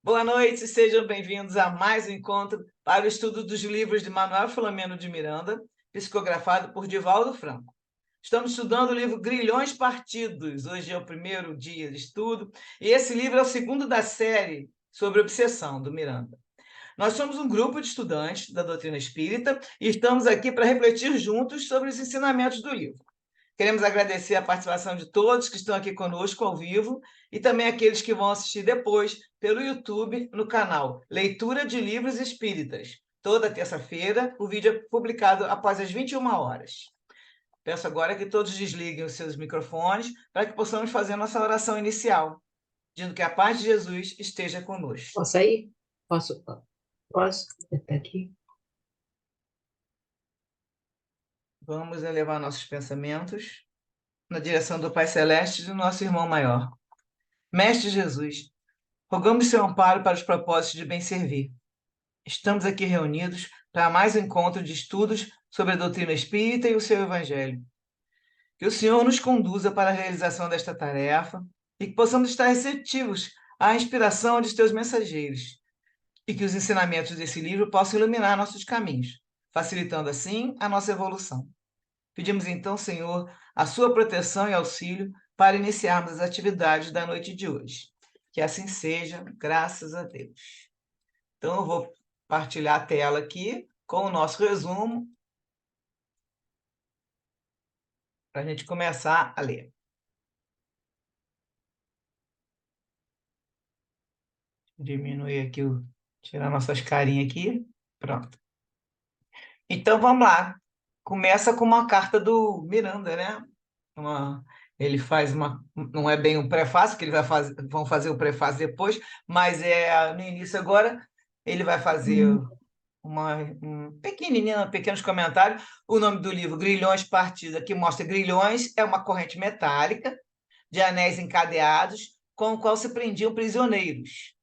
Boa noite, sejam bem-vindos a mais um encontro para o estudo dos livros de Manuel Filomeno de Miranda, psicografado por Divaldo Franco. Estamos estudando o livro Grilhões Partidos. Hoje é o primeiro dia de estudo, e esse livro é o segundo da série sobre obsessão, do Miranda. Nós somos um grupo de estudantes da doutrina espírita e estamos aqui para refletir juntos sobre os ensinamentos do livro. Queremos agradecer a participação de todos que estão aqui conosco ao vivo e também aqueles que vão assistir depois pelo YouTube no canal Leitura de Livros Espíritas. Toda terça-feira, o vídeo é publicado após as 21 horas. Peço agora que todos desliguem os seus microfones para que possamos fazer a nossa oração inicial, pedindo que a paz de Jesus esteja conosco. Posso ir? Posso? Posso? Até aqui. Vamos elevar nossos pensamentos na direção do Pai Celeste e do nosso irmão maior. Mestre Jesus, rogamos seu amparo para os propósitos de bem servir. Estamos aqui reunidos para mais um encontro de estudos sobre a doutrina espírita e o seu evangelho. Que o Senhor nos conduza para a realização desta tarefa e que possamos estar receptivos à inspiração de teus mensageiros e que os ensinamentos desse livro possam iluminar nossos caminhos, facilitando assim a nossa evolução. Pedimos então, Senhor, a sua proteção e auxílio para iniciarmos as atividades da noite de hoje. Que assim seja, graças a Deus. Então, eu vou partilhar a tela aqui com o nosso resumo para a gente começar a ler. Diminuir aqui, tirar nossas carinhas aqui. Pronto. Então, vamos lá. Começa com uma carta do Miranda, né? Ele faz uma... Não é bem um prefácio, que ele vão fazer o prefácio depois, mas no início agora ele vai fazer pequenos comentários. O nome do livro, Grilhões Partidos, aqui mostra grilhões, é uma corrente metálica de anéis encadeados com o qual se prendiam prisioneiros.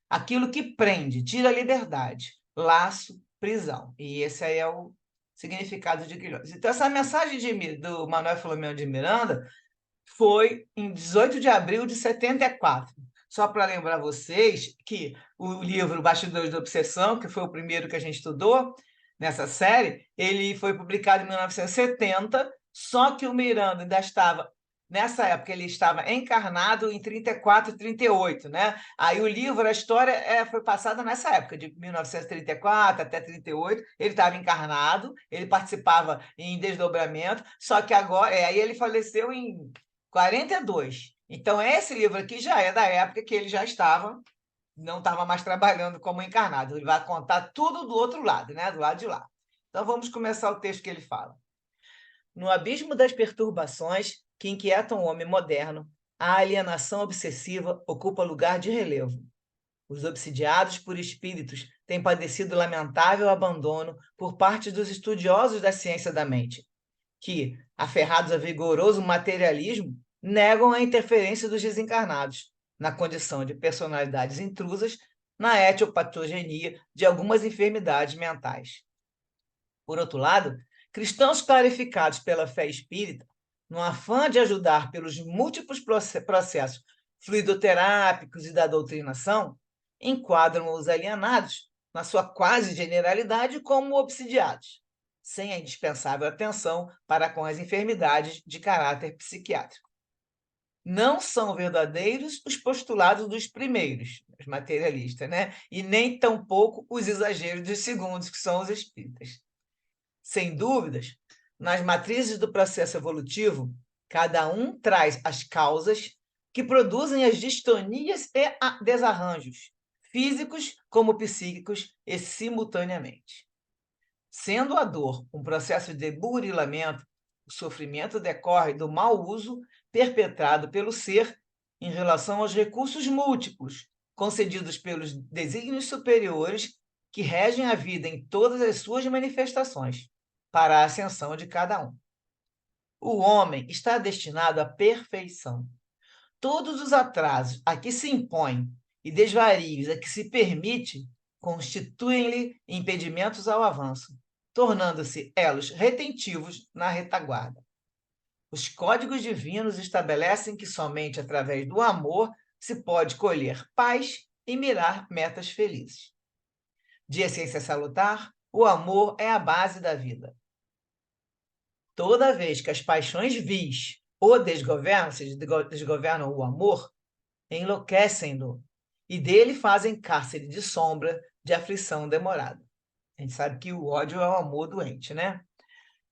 Aquilo que prende, tira a liberdade, laço, prisão. E esse aí é o significado de grilhões. Então, essa mensagem do Manuel Filomeno de Miranda foi em 18 de abril de 74. Só para lembrar vocês que o livro Bastidores da Obsessão, que foi o primeiro que a gente estudou nessa série, ele foi publicado em 1970, só que o Miranda ainda estava, nessa época, ele estava encarnado em 34 e 38, né? Aí o livro, a história foi passada nessa época, de 1934 até 38, ele estava encarnado, ele participava em desdobramento, só que agora, aí ele faleceu em 42. Então, esse livro aqui já é da época que ele já não estava mais trabalhando como encarnado. Ele vai contar tudo do outro lado, né? Do lado de lá. Então, vamos começar o texto que ele fala. No abismo das perturbações que inquietam o homem moderno, a alienação obsessiva ocupa lugar de relevo. Os obsidiados por espíritos têm padecido lamentável abandono por parte dos estudiosos da ciência da mente, que, aferrados a vigoroso materialismo, negam a interferência dos desencarnados, na condição de personalidades intrusas, na etiopatogenia de algumas enfermidades mentais. Por outro lado, cristãos clarificados pela fé espírita, no afã de ajudar pelos múltiplos processos fluidoterápicos e da doutrinação, enquadram os alienados, na sua quase generalidade, como obsidiados, sem a indispensável atenção para com as enfermidades de caráter psiquiátrico. Não são verdadeiros os postulados dos primeiros, os materialistas, né? E nem tampouco os exageros dos segundos, que são os espíritas. Sem dúvidas, nas matrizes do processo evolutivo, cada um traz as causas que produzem as distonias e desarranjos, físicos como psíquicos e simultaneamente. Sendo a dor um processo de burilamento, o sofrimento decorre do mau uso perpetrado pelo ser em relação aos recursos múltiplos concedidos pelos desígnios superiores que regem a vida em todas as suas manifestações, para a ascensão de cada um. O homem está destinado à perfeição. Todos os atrasos a que se impõe e desvarios a que se permite constituem-lhe impedimentos ao avanço, tornando-se elos retentivos na retaguarda. Os códigos divinos estabelecem que somente através do amor se pode colher paz e mirar metas felizes. De essência salutar, o amor é a base da vida. Toda vez que as paixões vis o desgovernam, se desgovernam o amor, enlouquecem-no e dele fazem cárcere de sombra, de aflição demorada. A gente sabe que o ódio é o amor doente, né?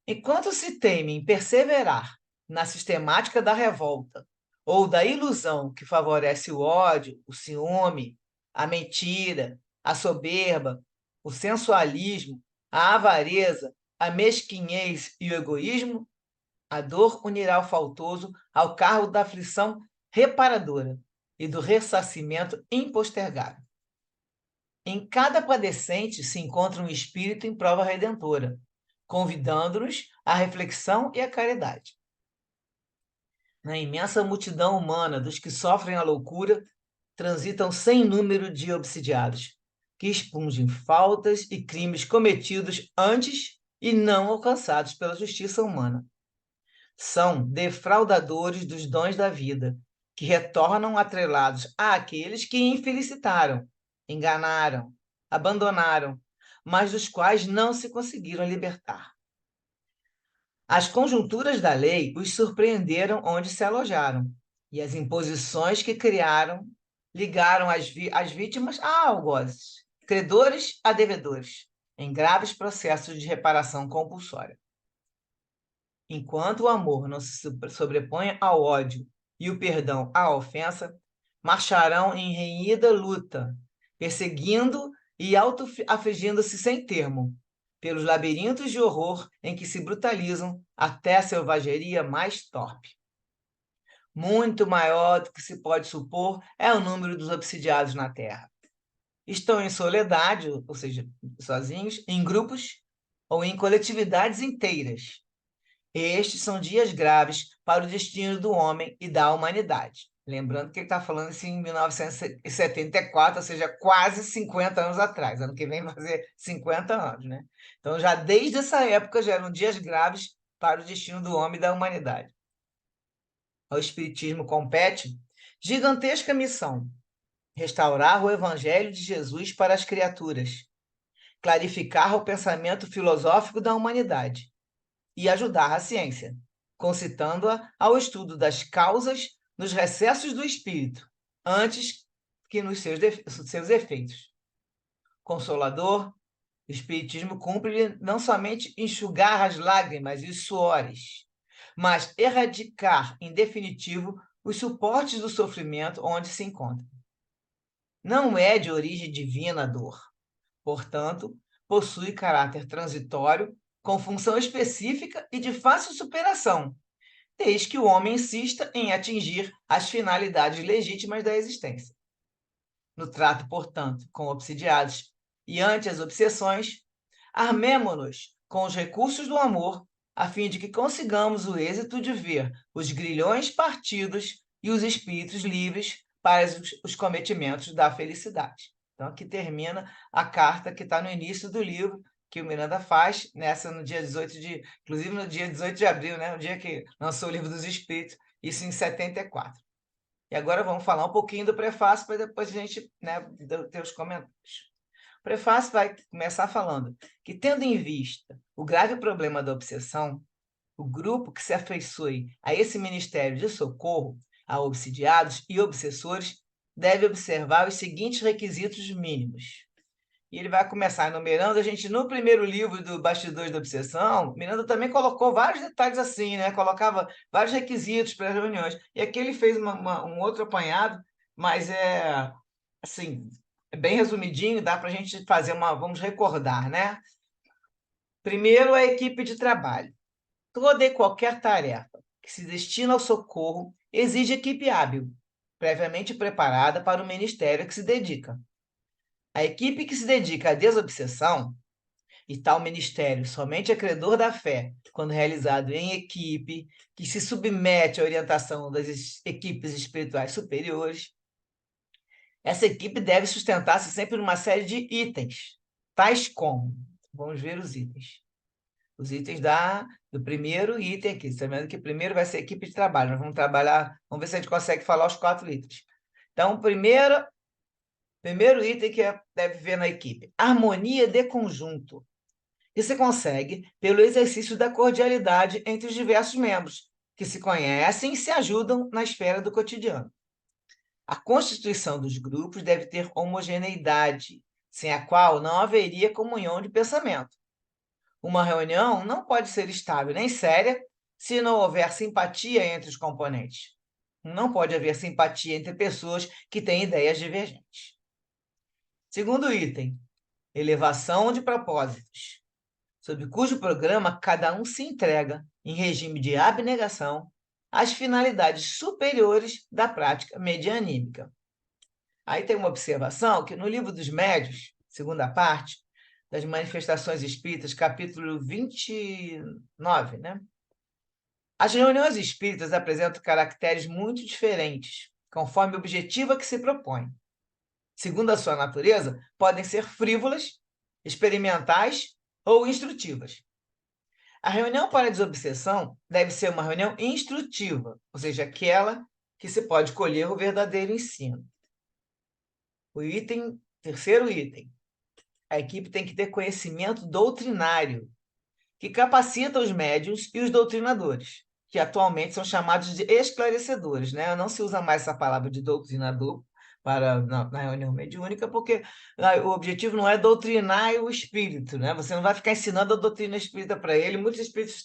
Enquanto se teme em perseverar na sistemática da revolta ou da ilusão que favorece o ódio, o ciúme, a mentira, a soberba, o sensualismo, a avareza, a mesquinhez e o egoísmo, a dor unirá o faltoso ao cargo da aflição reparadora e do ressarcimento impostergável. Em cada padecente se encontra um espírito em prova redentora, convidando-nos à reflexão e à caridade. Na imensa multidão humana dos que sofrem a loucura, transitam sem número de obsidiados, que expungem faltas e crimes cometidos antes e não alcançados pela justiça humana. São defraudadores dos dons da vida, que retornam atrelados àqueles que infelicitaram, enganaram, abandonaram, mas dos quais não se conseguiram libertar. As conjunturas da lei os surpreenderam onde se alojaram, e as imposições que criaram ligaram as vítimas a algozes, credores a devedores, em graves processos de reparação compulsória. Enquanto o amor não se sobrepõe ao ódio e o perdão à ofensa, marcharão em renhida luta, perseguindo e auto-afligindo-se sem termo, pelos labirintos de horror em que se brutalizam até a selvageria mais torpe. Muito maior do que se pode supor é o número dos obsidiados na Terra. Estão em soledade, ou seja, sozinhos, em grupos ou em coletividades inteiras. Estes são dias graves para o destino do homem e da humanidade. Lembrando que ele está falando isso em 1974, ou seja, quase 50 anos atrás. Ano que vem vai fazer 50 anos, né? Então, já desde essa época, já eram dias graves para o destino do homem e da humanidade. Ao Espiritismo compete gigantesca missão: restaurar o Evangelho de Jesus para as criaturas, clarificar o pensamento filosófico da humanidade e ajudar a ciência, concitando-a ao estudo das causas nos recessos do espírito, antes que nos seus efeitos. Consolador, o Espiritismo cumpre não somente enxugar as lágrimas e os suores, mas erradicar, em definitivo, os suportes do sofrimento onde se encontra. Não é de origem divina a dor, portanto, possui caráter transitório, com função específica e de fácil superação, desde que o homem insista em atingir as finalidades legítimas da existência. No trato, portanto, com obsidiados e ante as obsessões, armemo-nos com os recursos do amor, a fim de que consigamos o êxito de ver os grilhões partidos e os espíritos livres para os cometimentos da felicidade. Então, aqui termina a carta que está no início do livro, que o Miranda faz, no dia 18 inclusive no dia 18 de abril, né, no dia que lançou o Livro dos Espíritos, isso em 74. E agora vamos falar um pouquinho do prefácio, para depois a gente, né, ter os comentários. O prefácio vai começar falando que, tendo em vista o grave problema da obsessão, o grupo que se afeiçoe a esse ministério de socorro a obsidiados e obsessores deve observar os seguintes requisitos mínimos. E ele vai começar enumerando. A gente, no primeiro livro do Bastidores da Obsessão, Miranda também colocou vários detalhes assim, né? Colocava vários requisitos para as reuniões. E aqui ele fez um outro apanhado, mas assim, é bem resumidinho, dá para a gente fazer vamos recordar, né? Primeiro, a equipe de trabalho. Toda e qualquer tarefa que se destina ao socorro exige equipe hábil, previamente preparada para o ministério a que se dedica. A equipe que se dedica à desobsessão, e tal ministério somente é credor da fé quando realizado em equipe, que se submete à orientação das equipes espirituais superiores, essa equipe deve sustentar-se sempre numa série de itens, tais como, vamos ver os itens. Os itens do primeiro item aqui. Você está vendo que primeiro vai ser equipe de trabalho. Nós vamos trabalhar, vamos ver se a gente consegue falar os 4 itens. Então, primeiro, Primeiro item que deve ver na equipe: harmonia de conjunto, que se consegue pelo exercício da cordialidade entre os diversos membros, que se conhecem e se ajudam na esfera do cotidiano. A constituição dos grupos deve ter homogeneidade, sem a qual não haveria comunhão de pensamento. Uma reunião não pode ser estável nem séria se não houver simpatia entre os componentes. Não pode haver simpatia entre pessoas que têm ideias divergentes. Segundo item, elevação de propósitos, sob cujo programa cada um se entrega, em regime de abnegação, às finalidades superiores da prática medianímica. Aí tem uma observação que no Livro dos Médiuns, segunda parte, das Manifestações Espíritas, capítulo 29, né? As reuniões espíritas apresentam caracteres muito diferentes, conforme o objetivo a que se propõe. Segundo a sua natureza, podem ser frívolas, experimentais ou instrutivas. A reunião para a desobsessão deve ser uma reunião instrutiva, ou seja, aquela que se pode colher o verdadeiro ensino. Terceiro item, a equipe tem que ter conhecimento doutrinário, que capacita os médiuns e os doutrinadores, que atualmente são chamados de esclarecedores, né? Não se usa mais essa palavra de doutrinador na reunião mediúnica, porque o objetivo não é doutrinar o espírito, né? Você não vai ficar ensinando a doutrina espírita para ele. Muitos espíritos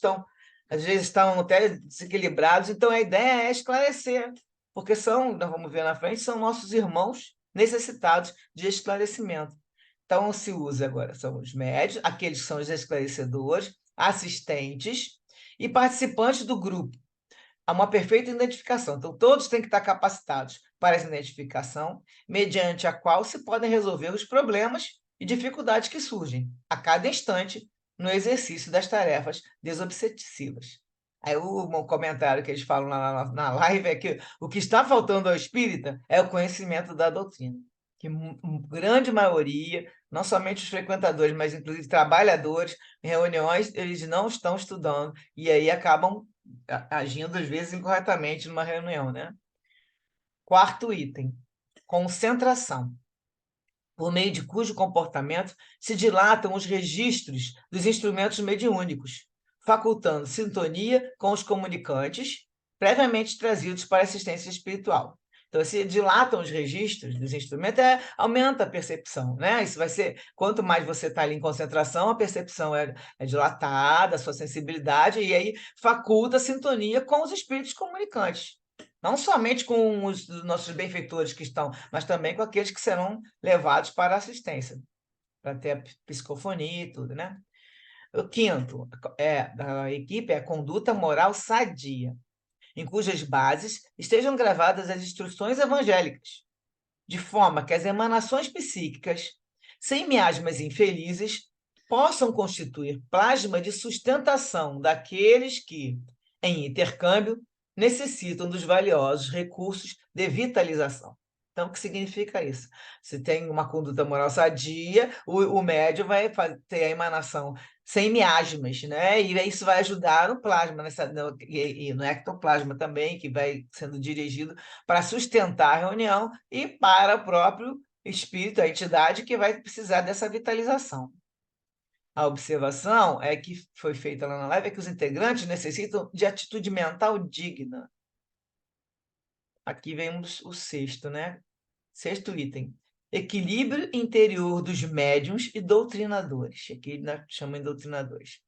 às vezes estão até desequilibrados, então a ideia é esclarecer, porque nós vamos ver na frente, são nossos irmãos necessitados de esclarecimento. Então, se usa agora, são os médios, aqueles que são os esclarecedores, assistentes e participantes do grupo. Há uma perfeita identificação. Então, todos têm que estar capacitados para essa identificação, mediante a qual se podem resolver os problemas e dificuldades que surgem a cada instante no exercício das tarefas desobsessivas. Aí o comentário que eles falam na live é que o que está faltando ao espírita é o conhecimento da doutrina. Que grande maioria, não somente os frequentadores, mas inclusive trabalhadores, em reuniões, eles não estão estudando e aí acabam agindo, às vezes, incorretamente numa reunião, né? Quarto item, concentração, por meio de cujo comportamento se dilatam os registros dos instrumentos mediúnicos, facultando sintonia com os comunicantes previamente trazidos para a assistência espiritual. Então, se dilatam os registros dos instrumentos, aumenta a percepção, né? Isso vai ser, quanto mais você está ali em concentração, a percepção é dilatada, a sua sensibilidade, e aí faculta a sintonia com os espíritos comunicantes. Não somente com os nossos benfeitores que estão, mas também com aqueles que serão levados para a assistência, para ter a psicofonia e tudo, né? O quinto, da equipe é a conduta moral sadia, em cujas bases estejam gravadas as instruções evangélicas, de forma que as emanações psíquicas, sem miasmas infelizes, possam constituir plasma de sustentação daqueles que, em intercâmbio, necessitam dos valiosos recursos de vitalização. Então, o que significa isso? Se tem uma conduta moral sadia, o médium vai ter a emanação sem miasmas, né? E isso vai ajudar no plasma, e no ectoplasma também, que vai sendo dirigido para sustentar a reunião e para o próprio espírito, a entidade que vai precisar dessa vitalização. A observação é que foi feita lá na live é que os integrantes necessitam de atitude mental digna. Aqui vem o sexto, né? Sexto item. Equilíbrio interior dos médiuns e doutrinadores. Aqui nós chamamos de doutrinadores.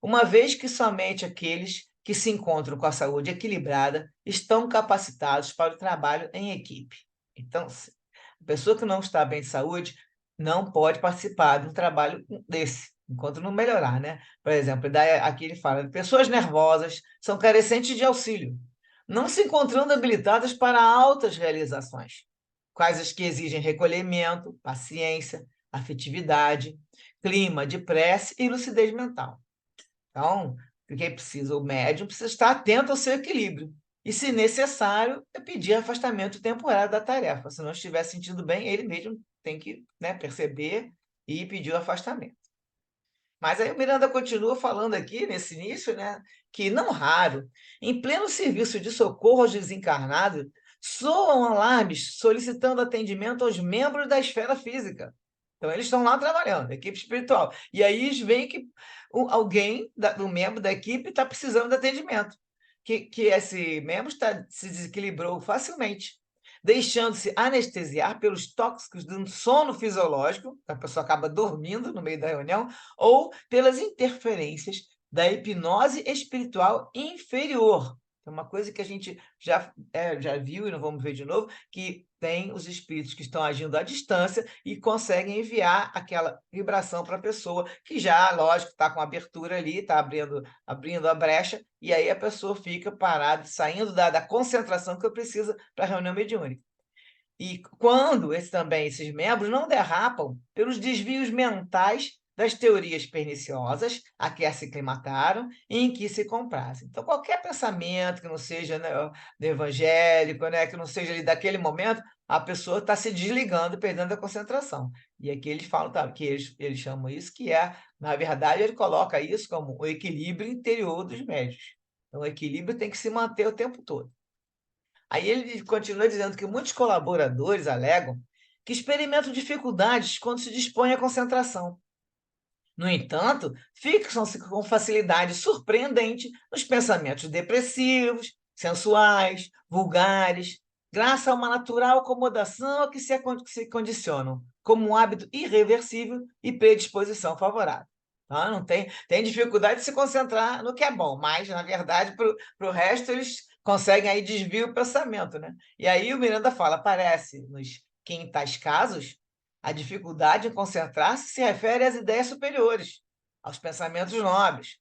Uma vez que somente aqueles que se encontram com a saúde equilibrada estão capacitados para o trabalho em equipe. Então, a pessoa que não está bem de saúde não pode participar de um trabalho desse, enquanto não melhorar, né? Por exemplo, aqui ele fala: pessoas nervosas são carecentes de auxílio, não se encontrando habilitadas para altas realizações, quais as que exigem recolhimento, paciência, afetividade, clima de prece e lucidez mental. Então, o que precisa? O médium precisa estar atento ao seu equilíbrio. E, se necessário, é pedir afastamento temporário da tarefa. Se não estiver sentindo bem, ele mesmo tem que, né, perceber e pedir o afastamento. Mas aí o Miranda continua falando aqui, nesse início, né, que, não raro, em pleno serviço de socorro aos desencarnados, soam alarmes solicitando atendimento aos membros da esfera física. Então, eles estão lá trabalhando, equipe espiritual. E aí eles veem que alguém, um membro da equipe, está precisando de atendimento. Que esse membro se desequilibrou facilmente, deixando-se anestesiar pelos tóxicos do sono fisiológico, a pessoa acaba dormindo no meio da reunião, ou pelas interferências da hipnose espiritual inferior. É uma coisa que a gente já viu e não vamos ver de novo, que tem os espíritos que estão agindo à distância e conseguem enviar aquela vibração para a pessoa, que já, lógico, está com abertura ali, está abrindo a brecha, e aí a pessoa fica parada, saindo da concentração que precisa para a reunião mediúnica. E quando esses membros não derrapam pelos desvios mentais das teorias perniciosas a que se aclimataram e em que se comprazem. Então, qualquer pensamento que não seja, né, do evangélico, né, que não seja ali daquele momento, a pessoa está se desligando, perdendo a concentração. E aqui eles falam, tá, que eles chamam isso, que na verdade, ele coloca isso como o equilíbrio interior dos médios. Então, o equilíbrio tem que se manter o tempo todo. Aí ele continua dizendo que muitos colaboradores alegam que experimentam dificuldades quando se dispõem à concentração. No entanto, fixam-se com facilidade surpreendente nos pensamentos depressivos, sensuais, vulgares, graças a uma natural acomodação a que se condicionam, como um hábito irreversível e predisposição favorável. Tá? Não tem dificuldade de se concentrar no que é bom, mas, na verdade, para o resto, eles conseguem aí desviar o pensamento. Né? E aí o Miranda fala, que em tais casos, a dificuldade em concentrar-se se refere às ideias superiores, aos pensamentos nobres,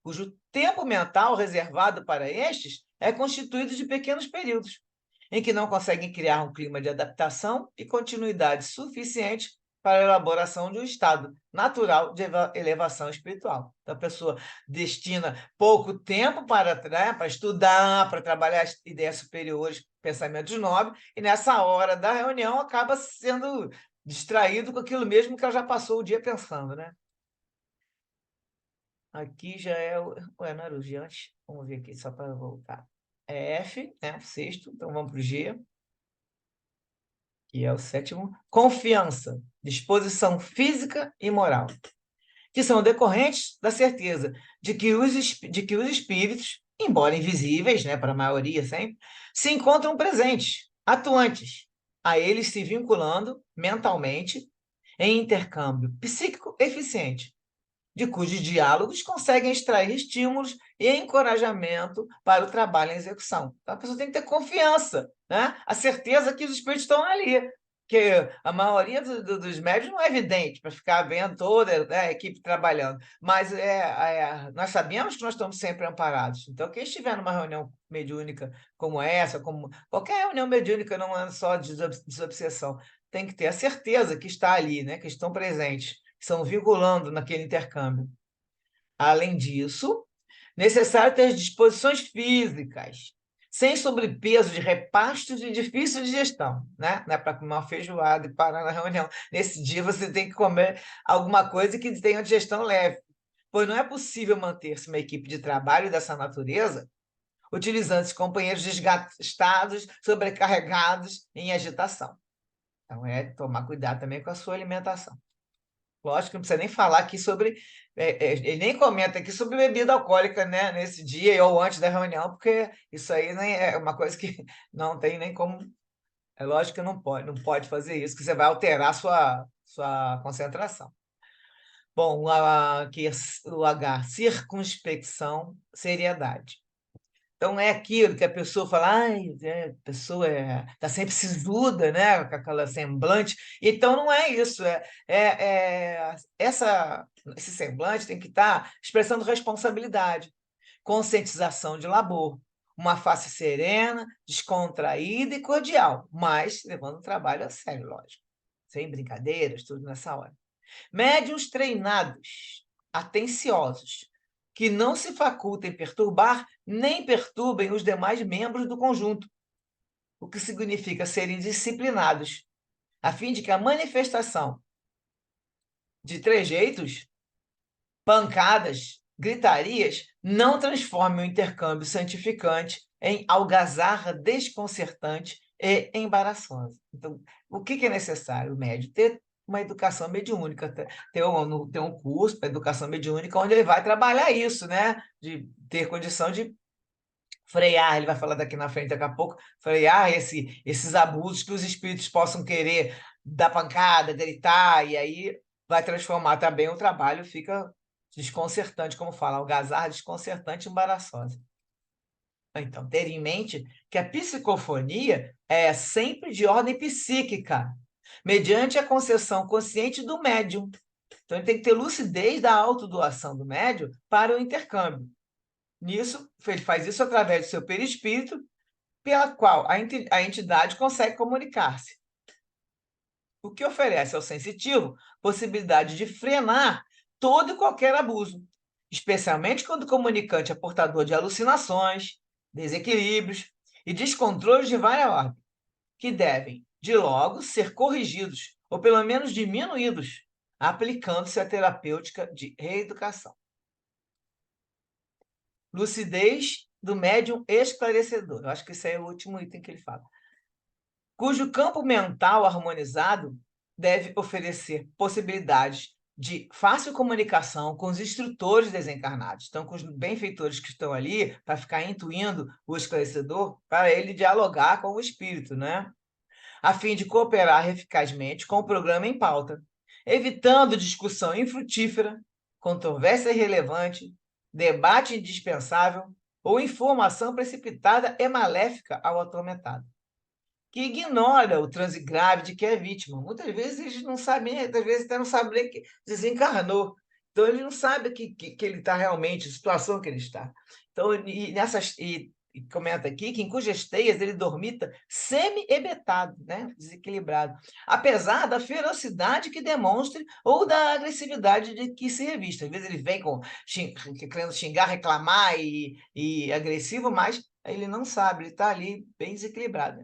cujo tempo mental reservado para estes é constituído de pequenos períodos, em que não conseguem criar um clima de adaptação e continuidade suficiente para a elaboração de um estado natural de elevação espiritual. Então, a pessoa destina pouco tempo para estudar, para trabalhar as ideias superiores, pensamentos nobres, e nessa hora da reunião acaba sendo distraído com aquilo mesmo que ela já passou o dia pensando, né? Aqui já é o... Ué, não era o G antes? Vamos ver aqui, só para voltar. É F, né? O sexto, então vamos para o G, que é o sétimo. Confiança, disposição física e moral, que são decorrentes da certeza de que os espíritos, embora invisíveis, né, para a maioria sempre, se encontram presentes, atuantes, a eles se vinculando mentalmente em intercâmbio psíquico eficiente, de cujos diálogos conseguem extrair estímulos e encorajamento para o trabalho em execução. Então, a pessoa tem que ter confiança, né? A certeza que os espíritos estão ali, que a maioria dos médios não é evidente para ficar vendo toda, né, a equipe trabalhando, mas nós sabemos que nós estamos sempre amparados. Então, quem estiver numa reunião mediúnica como essa, como qualquer reunião mediúnica, não é só de desobsessão, tem que ter a certeza que está ali, né, que estão presentes, que estão vinculando naquele intercâmbio. Além disso, necessário ter disposições físicas, sem sobrepeso de repastos e difícil de gestão, né? Não é para comer uma feijoada e parar na reunião. Nesse dia você tem que comer alguma coisa que tenha digestão leve, pois não é possível manter-se uma equipe de trabalho dessa natureza utilizando esses companheiros desgastados, sobrecarregados em agitação. Então, tomar cuidado também com a sua alimentação. Lógico que não precisa nem falar aqui sobre. Ele nem comenta aqui sobre bebida alcoólica, né, nesse dia ou antes da reunião, porque isso aí nem é uma coisa que não tem nem como. É lógico que não pode fazer isso, que você vai alterar a sua concentração. Bom, aqui o H, circunspecção, seriedade. Então, é aquilo que a pessoa fala, ai, a pessoa está sempre sisuda, né, com aquela semblante. Então, não é isso. Esse semblante tem que estar expressando responsabilidade, conscientização de labor, uma face serena, descontraída e cordial, mas levando o trabalho a sério, lógico. Sem brincadeiras, tudo nessa hora. Médiuns treinados, atenciosos, que não se facultem perturbar nem perturbem os demais membros do conjunto, o que significa serem disciplinados, a fim de que a manifestação de trejeitos, pancadas, gritarias, não transforme o intercâmbio santificante em algazarra desconcertante e embaraçosa. Então, o que é necessário? O médium ter uma educação mediúnica, ter um curso para educação mediúnica onde ele vai trabalhar isso, né? De ter condição de frear, ele vai falar daqui na frente daqui a pouco, frear esses abusos que os espíritos possam querer dar pancada, gritar, e aí vai transformar também o trabalho, fica desconcertante, como fala, algazarra desconcertante e embaraçosa. Então, ter em mente que a psicofonia é sempre de ordem psíquica, mediante a concessão consciente do médium. Então, ele tem que ter lucidez da autodoação do médium para o intercâmbio. Nisso, ele faz isso através do seu perispírito, pela qual a entidade consegue comunicar-se, o que oferece ao sensitivo possibilidade de frenar todo e qualquer abuso, especialmente quando o comunicante é portador de alucinações, desequilíbrios e descontroles de várias ordens, que devem, de logo, ser corrigidos, ou pelo menos diminuídos, aplicando-se a terapêutica de reeducação. Lucidez do médium esclarecedor. Eu acho que esse é o último item que ele fala. Cujo campo mental harmonizado deve oferecer possibilidades de fácil comunicação com os instrutores desencarnados, então com os benfeitores que estão ali, para ficar intuindo o esclarecedor, para ele dialogar com o espírito, né? A fim de cooperar eficazmente com o programa em pauta, evitando discussão infrutífera, controvérsia irrelevante, debate indispensável ou informação precipitada e maléfica ao atormentado, que ignora o transe grave de que é vítima. Muitas vezes eles não sabem, às vezes até não sabem nem que desencarnou. Então, ele não sabe que ele está realmente, a situação que ele está. Então, e comenta aqui que em cujas teias ele dormita semi-hebetado, né? Desequilibrado, apesar da ferocidade que demonstre ou da agressividade de que se revista. Às vezes ele vem querendo xingar, reclamar e agressivo, mas ele não sabe, ele está ali bem desequilibrado.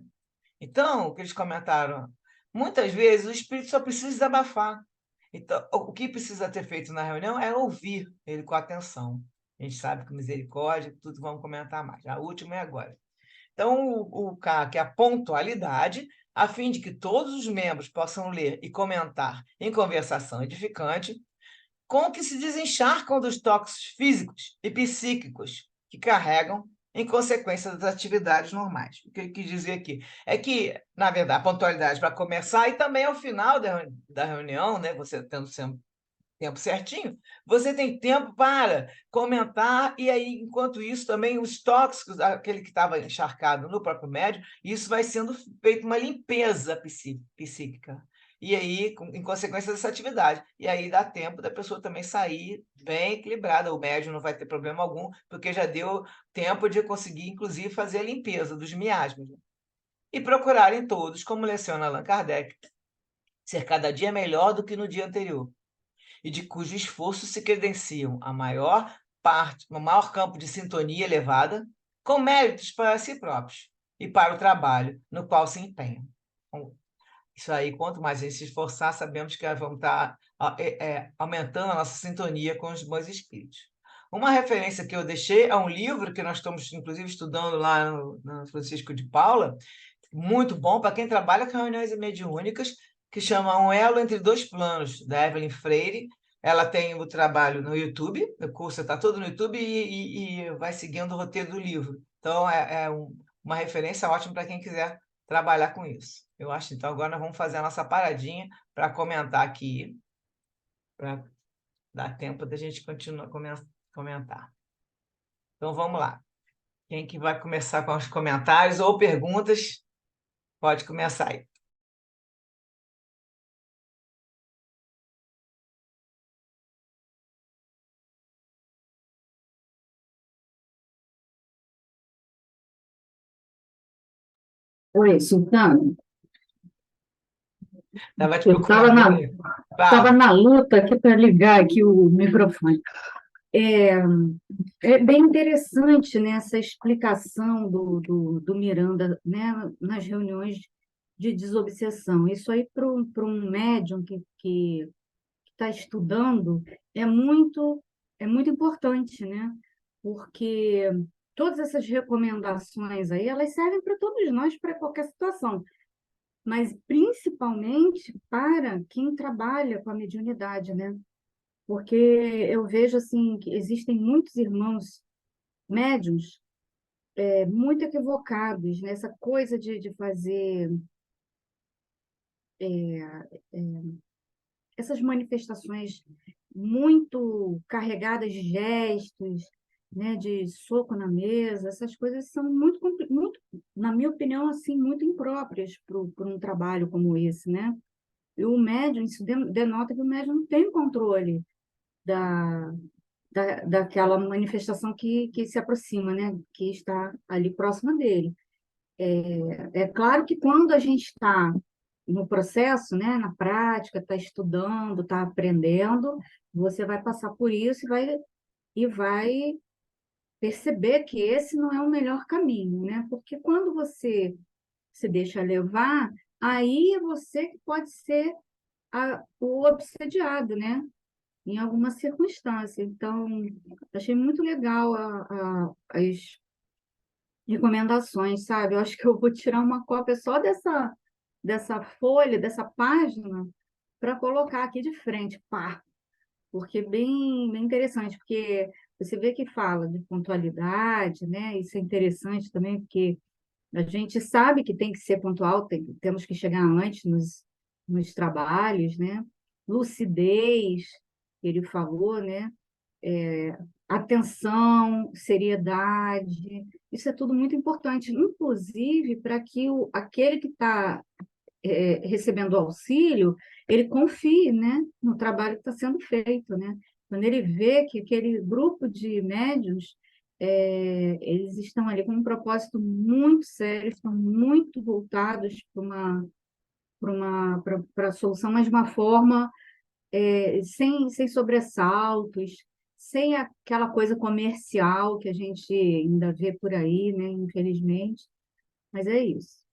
Então, o que eles comentaram, muitas vezes o espírito só precisa desabafar. Então, o que precisa ter feito na reunião é ouvir ele com atenção. A gente sabe que misericórdia, tudo vamos comentar mais. A última é agora. Então, o K, que é a pontualidade, a fim de que todos os membros possam ler e comentar em conversação edificante, com que se desencharcam dos toques físicos e psíquicos que carregam em consequência das atividades normais. O que ele quis dizer aqui é que, na verdade, a pontualidade para começar e também ao final da reunião, né, você tendo sempre tempo certinho, você tem tempo para comentar, e aí, enquanto isso, também os tóxicos, aquele que estava encharcado no próprio médium, isso vai sendo feito uma limpeza psíquica. E aí, em consequência dessa atividade. E aí dá tempo da pessoa também sair bem equilibrada. O médium não vai ter problema algum, porque já deu tempo de conseguir, inclusive, fazer a limpeza dos miasmas. E procurarem todos, como leciona Allan Kardec, ser cada dia melhor do que no dia anterior, e de cujo esforço se credenciam a maior parte, o maior campo de sintonia elevada, com méritos para si próprios e para o trabalho no qual se empenham. Então, isso aí, quanto mais a gente se esforçar, sabemos que vamos estar aumentando a nossa sintonia com os bons espíritos. Uma referência que eu deixei é um livro que nós estamos, inclusive, estudando lá no Francisco de Paula, muito bom para quem trabalha com reuniões mediúnicas, que chama Um Elo Entre Dois Planos, da Evelyn Freire. Ela tem o trabalho no YouTube, o curso está todo no YouTube e vai seguindo o roteiro do livro. Então, uma referência ótima para quem quiser trabalhar com isso. Eu acho. Então, agora nós vamos fazer a nossa paradinha para comentar aqui, para dar tempo da gente continuar comentar. Então, vamos lá. Quem que vai começar com os comentários ou perguntas, pode começar aí. Oi, Sultana. Estava te Eu estava procurando. tava na luta aqui para ligar aqui o microfone. É, é bem interessante, né, essa explicação do Miranda, né, nas reuniões de desobsessão. Isso aí para um médium que está estudando é muito importante, né? Porque todas essas recomendações aí, elas servem para todos nós, para qualquer situação, mas principalmente para quem trabalha com a mediunidade, né? Porque eu vejo assim que existem muitos irmãos médiuns muito equivocados nessa coisa de fazer essas manifestações muito carregadas de gestos, né, de soco na mesa, essas coisas são muito, na minha opinião, assim, muito impróprias para um trabalho como esse, né? E o médium, isso denota que o médium não tem controle da, daquela manifestação que se aproxima, né? Que está ali próxima dele. É claro que quando a gente está no processo, né, na prática, está estudando, está aprendendo, você vai passar por isso e vai perceber que esse não é o melhor caminho, né? Porque quando você se deixa levar, aí é você que pode ser o obsediado, né? Em alguma circunstância. Então, achei muito legal as recomendações, sabe? Eu acho que eu vou tirar uma cópia só dessa folha, dessa página, para colocar aqui de frente, pá, porque é bem interessante, porque você vê que fala de pontualidade, né? Isso é interessante também, porque a gente sabe que tem que ser pontual, temos que chegar antes nos trabalhos, né? Lucidez, ele falou, né? Atenção, seriedade, isso é tudo muito importante, inclusive para que aquele que está recebendo o auxílio, ele confie, né, no trabalho que está sendo feito, né? Quando ele vê que aquele grupo de médiuns, eles estão ali com um propósito muito sério, estão muito voltados para a solução, mas de uma forma sem sobressaltos, sem aquela coisa comercial que a gente ainda vê por aí, né, infelizmente. Mas é isso.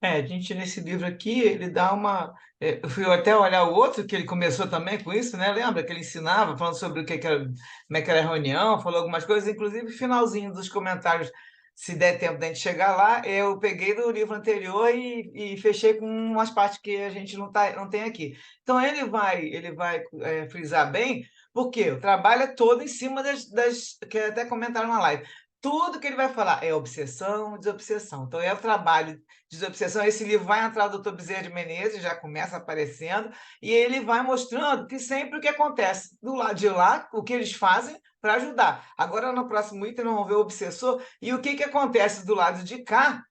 A gente nesse livro aqui, ele dá uma. Eu fui até olhar o outro, que ele começou também com isso, né? Lembra que ele ensinava, falando sobre o que era, como é que era a reunião, falou algumas coisas, inclusive finalzinho dos comentários, se der tempo da gente chegar lá, eu peguei do livro anterior e fechei com umas partes que a gente não tem aqui. Então ele vai frisar bem, porque o trabalho é todo em cima que até comentaram na live. Tudo que ele vai falar é obsessão, desobsessão. Então, é o trabalho desobsessão. Esse livro vai entrar do Dr. Bezerra de Menezes, já começa aparecendo, e ele vai mostrando que sempre o que acontece do lado de lá, o que eles fazem para ajudar. Agora, no próximo item, nós vamos ver o obsessor e o que acontece do lado de cá,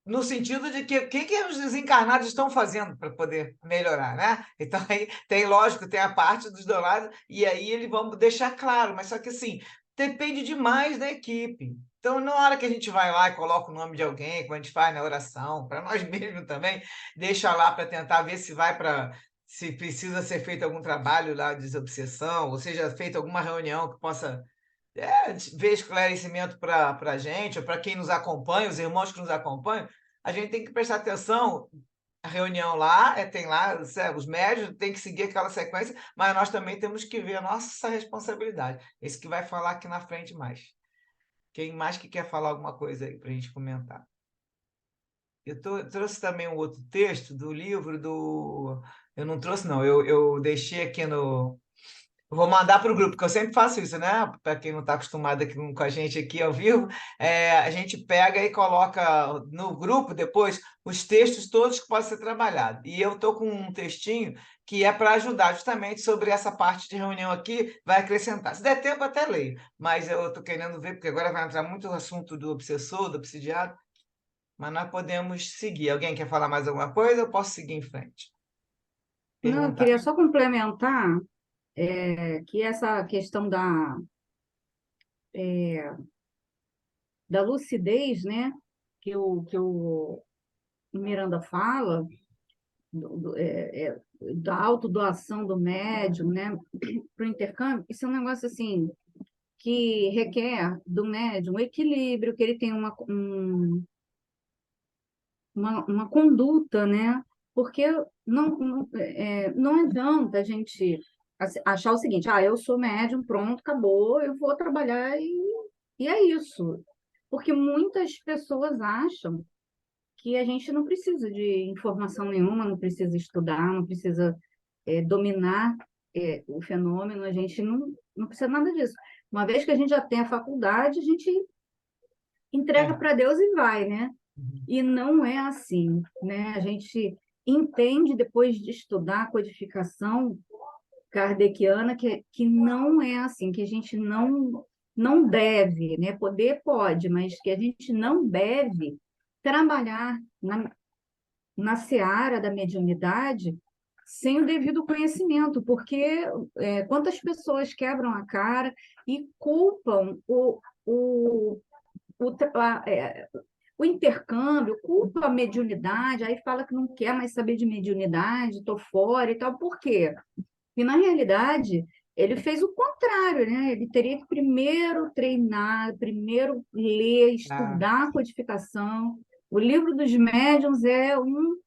no sentido de que o que os desencarnados estão fazendo para poder melhorar, né? Então, aí tem, lógico, tem a parte dos dois lados, e aí ele vamos deixar claro, mas só que assim, depende demais da equipe. Então, na hora que a gente vai lá e coloca o nome de alguém, como a gente faz na oração, para nós mesmos também, deixa lá para tentar ver se precisa ser feito algum trabalho lá de desobsessão, ou seja, feita alguma reunião que possa ver esclarecimento para a gente, ou para quem nos acompanha, os irmãos que nos acompanham, a gente tem que prestar atenção. A reunião lá, tem lá, os médios têm que seguir aquela sequência, mas nós também temos que ver a nossa responsabilidade. Esse que vai falar aqui na frente mais. Quem mais que quer falar alguma coisa aí para a gente comentar? Trouxe também um outro texto do livro do. Eu não trouxe, não, eu deixei aqui no. Eu vou mandar para o grupo, porque eu sempre faço isso, né? Para quem não está acostumado aqui com a gente aqui ao vivo, a gente pega e coloca no grupo depois os textos todos que podem ser trabalhados. E eu estou com um textinho que é para ajudar justamente sobre essa parte de reunião aqui, vai acrescentar. Se der tempo, até leio, mas eu estou querendo ver, porque agora vai entrar muito o assunto do obsessor, do obsidiado, mas nós podemos seguir. Alguém quer falar mais alguma coisa? Eu posso seguir em frente. Não, eu Perguntar. queria só complementar que essa questão da lucidez, né, que o Miranda fala, da autodoação do médium, né, para o intercâmbio, isso é um negócio assim que requer do médium um equilíbrio, que ele tem uma conduta, né? Porque não adianta a gente achar o seguinte, eu sou médium, pronto, acabou, eu vou trabalhar e E é isso, porque muitas pessoas acham que a gente não precisa de informação nenhuma, não precisa estudar, não precisa dominar o fenômeno, a gente não precisa nada disso. Uma vez que a gente já tem a faculdade, a gente entrega É. para Deus e vai, né? Uhum. E não é assim, né? A gente entende, depois de estudar a codificação kardeciana, que não é assim, que a gente não deve, né? Poder pode, mas que a gente não deve trabalhar na seara da mediunidade sem o devido conhecimento, porque quantas pessoas quebram a cara e culpam o, a- é, o intercâmbio, culpa a mediunidade, aí fala que não quer mais saber de mediunidade, estou fora e tal. Por quê? E, na realidade, ele fez o contrário, né? Ele teria que primeiro treinar, primeiro ler, Ah, estudar a codificação. O livro dos médiuns é um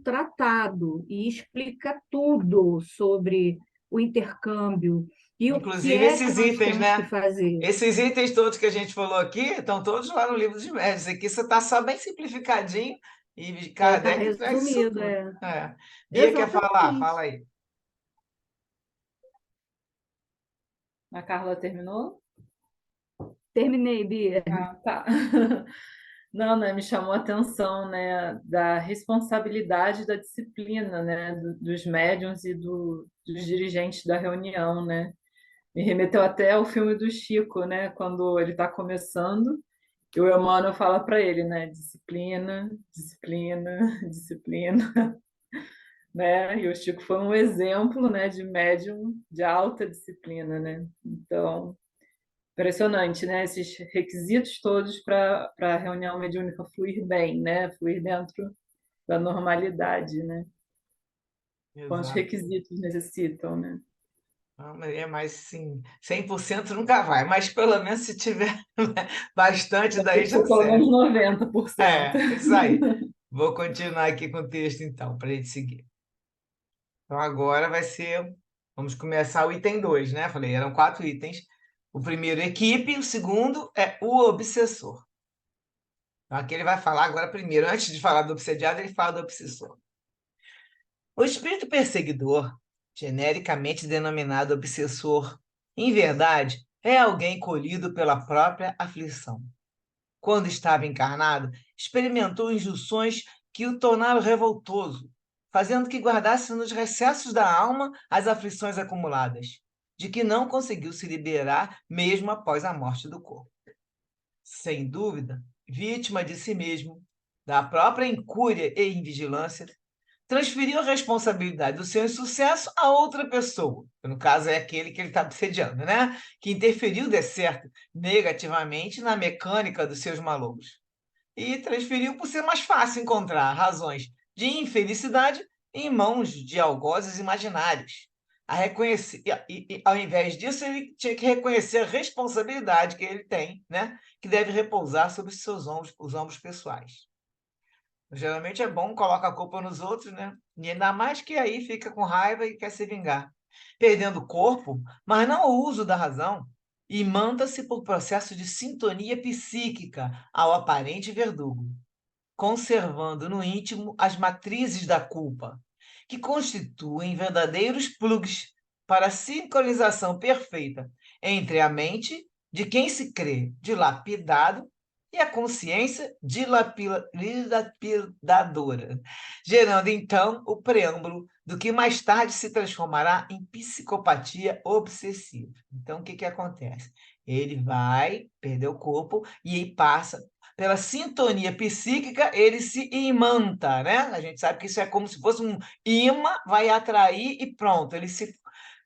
tratado e explica tudo sobre o intercâmbio e o que inclusive é que esses nós itens, temos que né? fazer. Esses itens todos que a gente falou aqui estão todos lá no livro dos médios. Aqui você está só bem simplificadinho e Tá Kardec traz isso resumido, tudo. É. Bia quer falar? exatamente. Fala aí. A Carla terminou? Terminei, Bia. Ah, tá. Não, né, me chamou a atenção, né, da responsabilidade da disciplina, né, dos médiuns e dos dirigentes da reunião, né. Me remeteu até ao filme do Chico, né, quando ele está começando, e o Emmanuel fala para ele, né, disciplina, disciplina, disciplina, né, e o Chico foi um exemplo, né, de médium de alta disciplina, né. Então, impressionante, né? Esses requisitos todos para a reunião mediúnica fluir bem, né? Fluir dentro da normalidade, né? Quantos Exato. requisitos necessitam, né? Não, mas é mais sim, 100% nunca vai, mas pelo menos se tiver bastante Vai ter daí que já ser pelo menos serve. 90%. É, isso aí. Vou continuar aqui com o texto então, para a gente seguir. Então agora vai ser, vamos começar o item 2, né? Falei, eram 4 itens. O primeiro, equipe, o segundo é o obsessor. Então, aqui ele vai falar agora primeiro, antes de falar do obsediado, ele fala do obsessor. O espírito perseguidor, genericamente denominado obsessor, em verdade, é alguém colhido pela própria aflição. Quando estava encarnado, experimentou injunções que o tornaram revoltoso, fazendo que guardasse nos recessos da alma as aflições acumuladas, de que não conseguiu se liberar mesmo após a morte do corpo. Sem dúvida, vítima de si mesmo, da própria incúria e invigilância, transferiu a responsabilidade do seu insucesso a outra pessoa, que no caso é aquele que ele está obsediando, né? Que interferiu, de certo, negativamente na mecânica dos seus malogros. E transferiu por ser mais fácil encontrar razões de infelicidade em mãos de algozes imaginários. Ao invés disso, ele tinha que reconhecer a responsabilidade que ele tem, né? Que deve repousar sobre os seus ombros, os ombros pessoais. Geralmente é bom, coloca a culpa nos outros, né? E ainda mais que aí fica com raiva e quer se vingar. Perdendo o corpo, mas não o uso da razão, e manda-se por processo de sintonia psíquica ao aparente verdugo, conservando no íntimo as matrizes da culpa, que constituem verdadeiros plugs para a sincronização perfeita entre a mente de quem se crê dilapidado e a consciência dilapidadora, gerando então o preâmbulo do que mais tarde se transformará em psicopatia obsessiva. Então, o que acontece? Ele vai perder o corpo e aí passa pela sintonia psíquica, ele se imanta, né? A gente sabe que isso é como se fosse um imã, vai atrair e pronto, ele se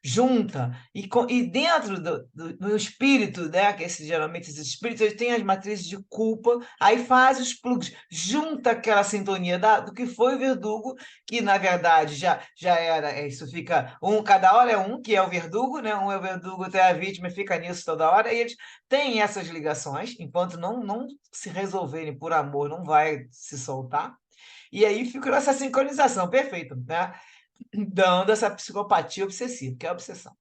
junta. E dentro do espírito, né? Que geralmente esses espíritos eles têm as matrizes de culpa, aí faz os plugs, junta aquela sintonia do que foi o verdugo, que na verdade já era, isso fica, cada hora é um, que é o verdugo, né? Um é o verdugo, até a vítima, fica nisso toda hora, e eles têm essas ligações, enquanto não se resolverem por amor, não vai se soltar. E aí fica essa sincronização perfeita, né? Dando essa psicopatia obsessiva, que é a obsessão.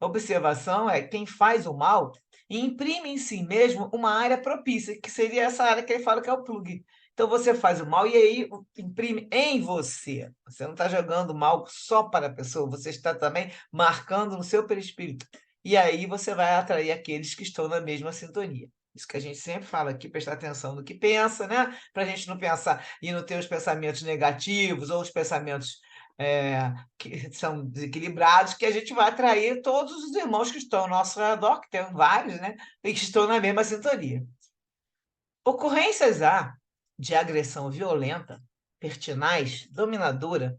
A observação é quem faz o mal e imprime em si mesmo uma área propícia, que seria essa área que ele fala que é o plug. Então você faz o mal e aí imprime em você. Você não está jogando mal só para a pessoa, você está também marcando no seu perispírito. E aí você vai atrair aqueles que estão na mesma sintonia. Isso que a gente sempre fala aqui, prestar atenção no que pensa, né? Para a gente não pensar e não ter os pensamentos negativos ou os pensamentos que são desequilibrados, que a gente vai atrair todos os irmãos que estão ao nosso redor, que tem vários, né? E que estão na mesma sintonia. Ocorrências há de agressão violenta, pertinaz, dominadora,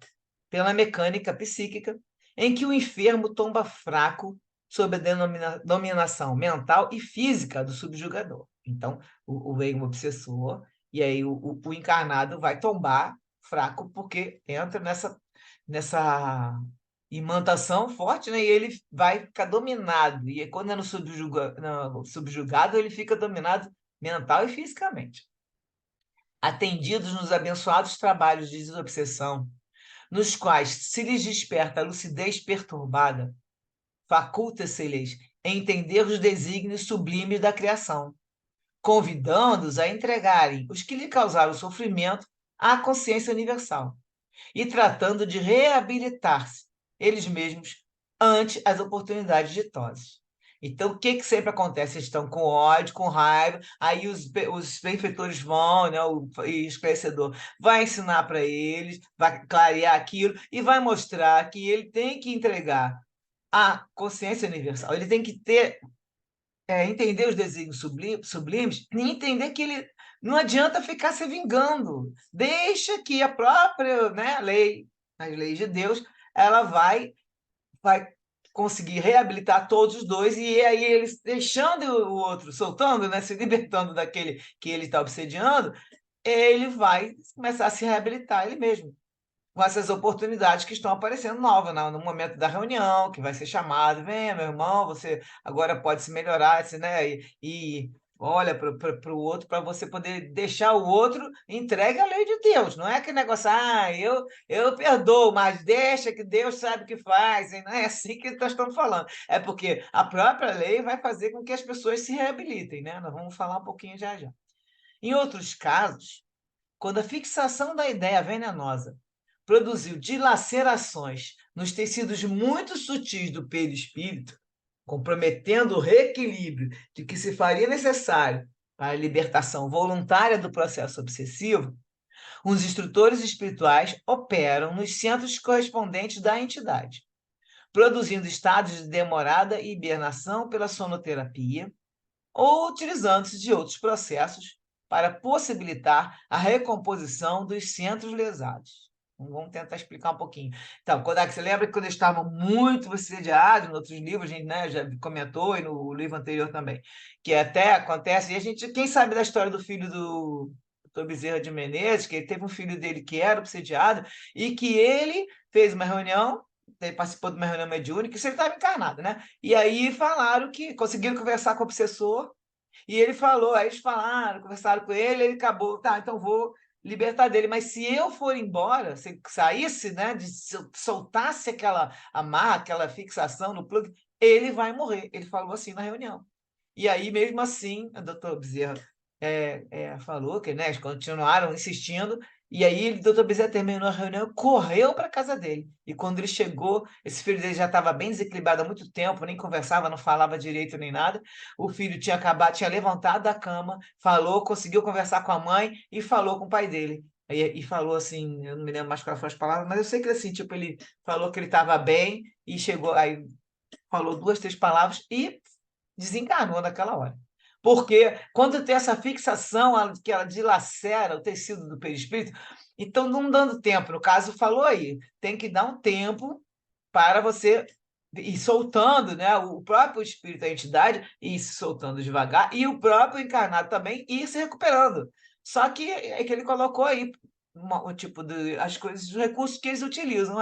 pela mecânica psíquica, em que o enfermo tomba fraco sob a dominação mental e física do subjugador. Então, vem o obsessor, e aí o encarnado vai tombar fraco, porque entra nessa imantação forte, né? E ele vai ficar dominado. E quando é no subjugado, ele fica dominado mental e fisicamente. Atendidos nos abençoados trabalhos de desobsessão, nos quais se lhes desperta a lucidez perturbada, faculta-se-lhes entender os desígnios sublimes da criação, convidando-os a entregarem os que lhe causaram sofrimento à consciência universal e tratando de reabilitar-se eles mesmos ante as oportunidades ditosas. Então, o que sempre acontece? Eles estão com ódio, com raiva, aí os benfeitores vão, né, o esclarecedor vai ensinar para eles, vai clarear aquilo e vai mostrar que ele tem que entregar a consciência universal, ele tem que entender os desígnios sublimes e entender que ele não adianta ficar se vingando. Deixa que a própria, né, lei, as leis de Deus, ela vai conseguir reabilitar todos os dois, e aí eles deixando o outro, soltando, né, se libertando daquele que ele está obsediando, ele vai começar a se reabilitar ele mesmo, com essas oportunidades que estão aparecendo novas, no momento da reunião, que vai ser chamado, vem, meu irmão, você agora pode se melhorar, assim, né? E olha para o outro, para você poder deixar o outro entregue à lei de Deus. Não é aquele negócio, eu perdoo, mas deixa que Deus sabe o que faz. E não é assim que nós estamos falando. É porque a própria lei vai fazer com que as pessoas se reabilitem, né? Nós vamos falar um pouquinho já já. Em outros casos, quando a fixação da ideia venenosa produziu dilacerações nos tecidos muito sutis do perispírito, comprometendo o reequilíbrio de que se faria necessário para a libertação voluntária do processo obsessivo, os instrutores espirituais operam nos centros correspondentes da entidade, produzindo estados de demorada hibernação pela sonoterapia ou utilizando-se de outros processos para possibilitar a recomposição dos centros lesados. Vamos tentar explicar um pouquinho. Então, Kodak, você lembra que quando eles estavam muito obsediados, em outros livros, a gente, né, já comentou, e no livro anterior também, que até acontece, e a gente, quem sabe da história do filho do Dr. Bezerra de Menezes, que ele teve um filho dele que era obsediado, e que ele fez uma reunião, ele participou de uma reunião mediúnica, isso ele estava encarnado, né? E aí falaram que conseguiram conversar com o obsessor, e ele falou, aí eles falaram, conversaram com ele acabou, tá, então vou libertar dele, mas se eu for embora, se saísse, né, soltasse aquela amarra, aquela fixação no plug, ele vai morrer. Ele falou assim na reunião. E aí, mesmo assim, o doutor Bezerra falou que, né, eles continuaram insistindo, e aí o doutor Bezerra terminou a reunião, correu para a casa dele. E quando ele chegou, esse filho dele já estava bem desequilibrado há muito tempo, nem conversava, não falava direito nem nada. O filho tinha levantado da cama, falou, conseguiu conversar com a mãe e falou com o pai dele. E falou assim, eu não me lembro mais quais foram as palavras, mas eu sei que assim, tipo, ele falou que ele estava bem e chegou, aí falou 2, 3 palavras e desencarnou naquela hora. Porque quando tem essa fixação, que ela dilacera o tecido do perispírito, então não dando tempo, no caso falou aí, tem que dar um tempo para você ir soltando, né, o próprio espírito, a entidade, ir se soltando devagar, e o próprio encarnado também ir se recuperando. Só que é que ele colocou aí o tipo de as coisas, os recursos que eles utilizam,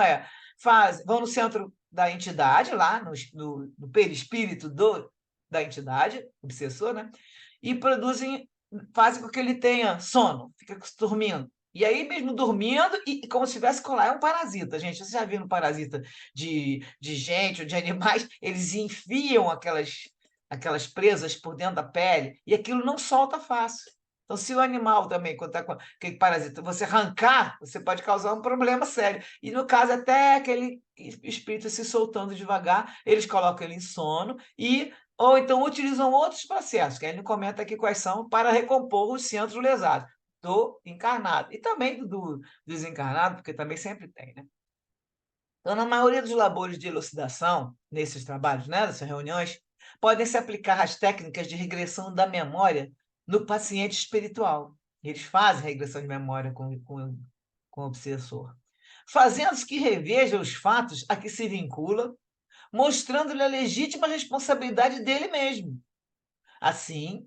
vão no centro da entidade, lá no perispírito da entidade, obsessor, né? E fazem com que ele tenha sono, fica dormindo. E aí, mesmo dormindo, e como se estivesse com lá, é um parasita, gente. Vocês já viram um parasita de gente ou de animais? Eles enfiam aquelas presas por dentro da pele, e aquilo não solta fácil. Então, se o animal também, quando está com aquele parasita, você arrancar, você pode causar um problema sério. E, no caso, até aquele espírito se soltando devagar, eles colocam ele em sono ou então utilizam outros processos, que ele comenta aqui quais são, para recompor os centros lesados do encarnado. E também do desencarnado, porque também sempre tem, né? Então, na maioria dos labores de elucidação, nesses trabalhos, né, nessas reuniões, podem se aplicar as técnicas de regressão da memória no paciente espiritual. Eles fazem regressão de memória com o obsessor, fazendo que reveja os fatos a que se vincula, mostrando-lhe a legítima responsabilidade dele mesmo. Assim,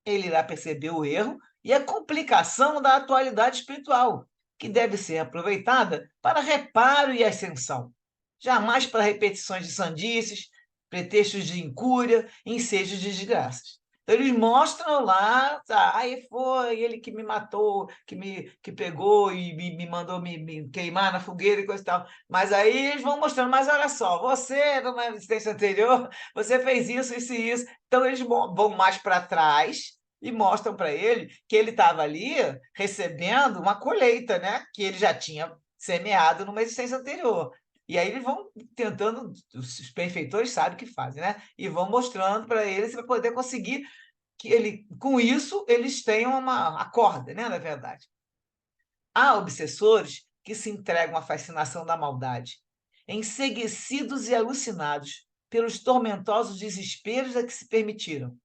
ele irá perceber o erro e a complicação da atualidade espiritual, que deve ser aproveitada para reparo e ascensão, jamais para repetições de sandices, pretextos de incúria, ensejos de desgraças. Então, eles mostram lá, aí foi ele que me matou, que pegou e me mandou me queimar na fogueira e coisa e tal. Mas aí eles vão mostrando, mas olha só, você, numa existência anterior, você fez isso e isso. Então, eles vão mais para trás e mostram para ele que ele estava ali recebendo uma colheita, né? Que ele já tinha semeado numa existência anterior. E aí eles vão tentando, os benfeitores sabem o que fazem, né? E vão mostrando para eles para poder conseguir que ele, com isso, eles tenham uma corda, né? Na verdade. Há obsessores que se entregam à fascinação da maldade, enceguecidos e alucinados pelos tormentosos desesperos a que se permitiram,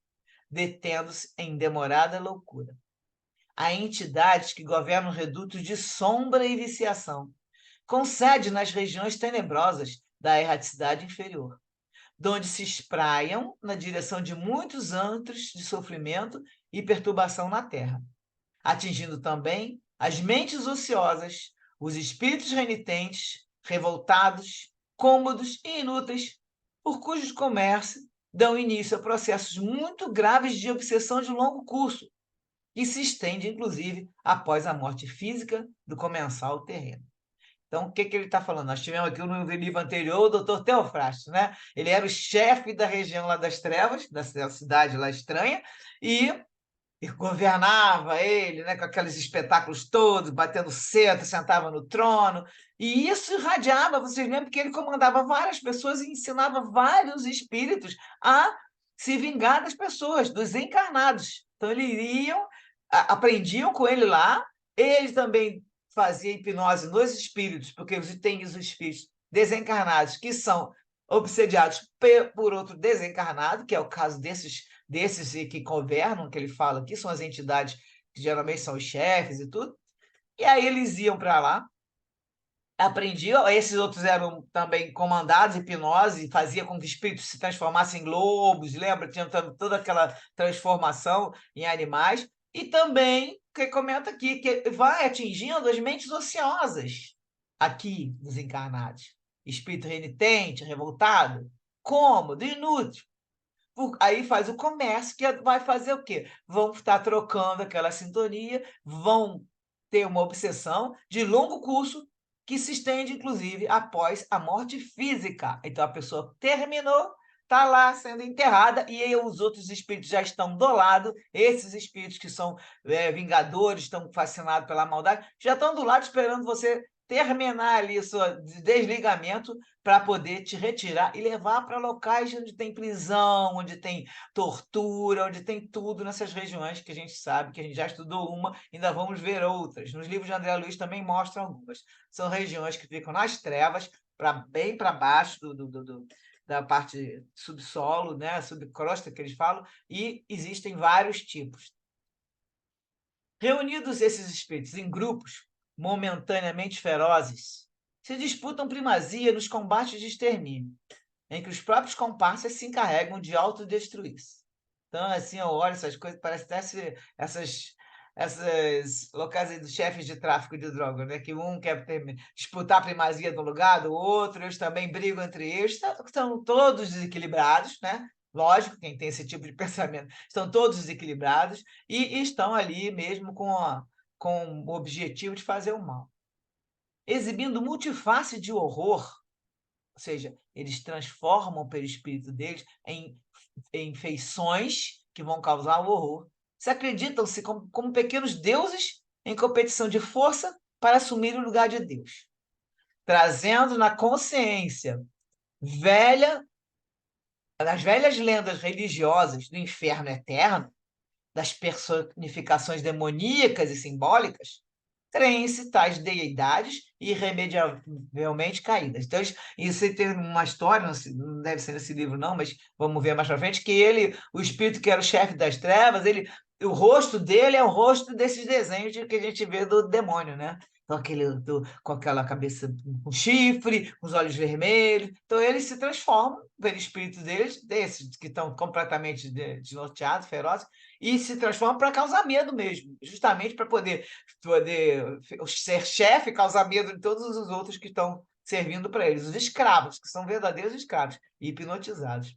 detendo-se em demorada loucura. Há entidades que governam redutos de sombra e viciação, com sede nas regiões tenebrosas da erraticidade inferior, donde se espraiam na direção de muitos antros de sofrimento e perturbação na terra, atingindo também as mentes ociosas, os espíritos renitentes, revoltados, cômodos e inúteis, por cujo comércio dão início a processos muito graves de obsessão de longo curso, e se estende, inclusive, após a morte física do comensal terreno. Então, o que ele está falando? Nós tivemos aqui no livro anterior o doutor Teofrasto, né? Ele era o chefe da região lá das trevas, da cidade lá estranha, e governava ele, né, com aqueles espetáculos todos, batendo cetro, sentava no trono, e isso irradiava, vocês lembram que ele comandava várias pessoas e ensinava vários espíritos a se vingar das pessoas, dos encarnados. Então, eles iriam, aprendiam com ele lá, ele também fazia hipnose nos espíritos, porque você tem os espíritos desencarnados que são obsediados por outro desencarnado, que é o caso desses que governam, que ele fala aqui, são as entidades que geralmente são os chefes e tudo. E aí eles iam para lá, aprendiam, esses outros eram também comandados, hipnose, fazia com que espíritos se transformassem em lobos, lembra? Tinha toda aquela transformação em animais. E também, que comenta aqui, que vai atingindo as mentes ociosas aqui dos encarnados. Espírito renitente, revoltado, cômodo, inútil. Aí faz o comércio, que vai fazer o quê? Vão estar trocando aquela sintonia, vão ter uma obsessão de longo curso que se estende, inclusive, após a morte física. Então, a pessoa terminou, está lá sendo enterrada, e aí os outros espíritos já estão do lado, esses espíritos que são vingadores, estão fascinados pela maldade, já estão do lado esperando você terminar ali o seu desligamento para poder te retirar e levar para locais onde tem prisão, onde tem tortura, onde tem tudo nessas regiões que a gente sabe, que a gente já estudou uma, ainda vamos ver outras. Nos livros de André Luiz também mostram algumas. São regiões que ficam nas trevas, bem para baixo da parte subsolo, né, subcrosta que eles falam, e existem vários tipos. Reunidos esses espíritos em grupos momentaneamente ferozes, se disputam primazia nos combates de extermínio, em que os próprios comparsas se encarregam de autodestruir-se. Então, assim, eu olho essas coisas, parece até essas locais aí dos chefes de tráfico de drogas, né? Que um quer disputar a primazia do lugar do outro, eles também brigam entre eles, estão todos desequilibrados, né? Lógico, quem tem esse tipo de pensamento, estão todos desequilibrados e estão ali mesmo com o objetivo de fazer o mal. Exibindo multiface de horror, ou seja, eles transformam o perispírito deles em feições que vão causar o horror. Se acreditam-se como pequenos deuses em competição de força para assumir o lugar de Deus, trazendo na consciência das velhas lendas religiosas do inferno eterno, das personificações demoníacas e simbólicas, creem-se tais deidades irremediavelmente caídas. Então, isso tem uma história, não deve ser nesse livro, não, mas vamos ver mais para frente, que o espírito que era o chefe das trevas, o rosto dele é o rosto desses desenhos que a gente vê do demônio, né? Então, com aquela cabeça com chifre, com os olhos vermelhos. Então, eles se transformam, o espírito deles, desses que estão completamente desnorteados, ferozes, e se transformam para causar medo mesmo, justamente para poder ser chefe e causar medo de todos os outros que estão servindo para eles, os escravos, que são verdadeiros escravos, e hipnotizados.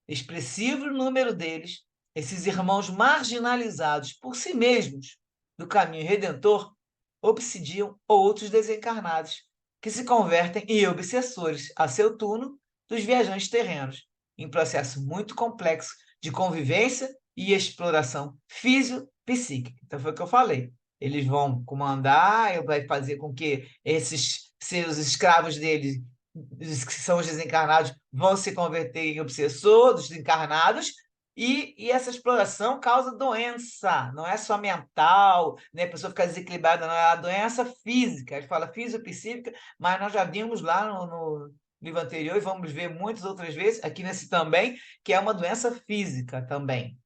Expressivo número deles, esses irmãos marginalizados por si mesmos do caminho redentor, obsidiam outros desencarnados, que se convertem em obsessores a seu turno dos viajantes terrenos, em processo muito complexo de convivência e exploração físico-psíquica. Então, foi o que eu falei. Eles vão comandar, vai fazer com que esses seus escravos deles, que são os desencarnados, vão se converter em obsessores dos encarnados, e essa exploração causa doença, não é só mental, né? A pessoa fica desequilibrada, não, é a doença física, a gente fala fisiopsíquica, mas nós já vimos lá no livro anterior, e vamos ver muitas outras vezes, aqui nesse também, que é uma doença física também,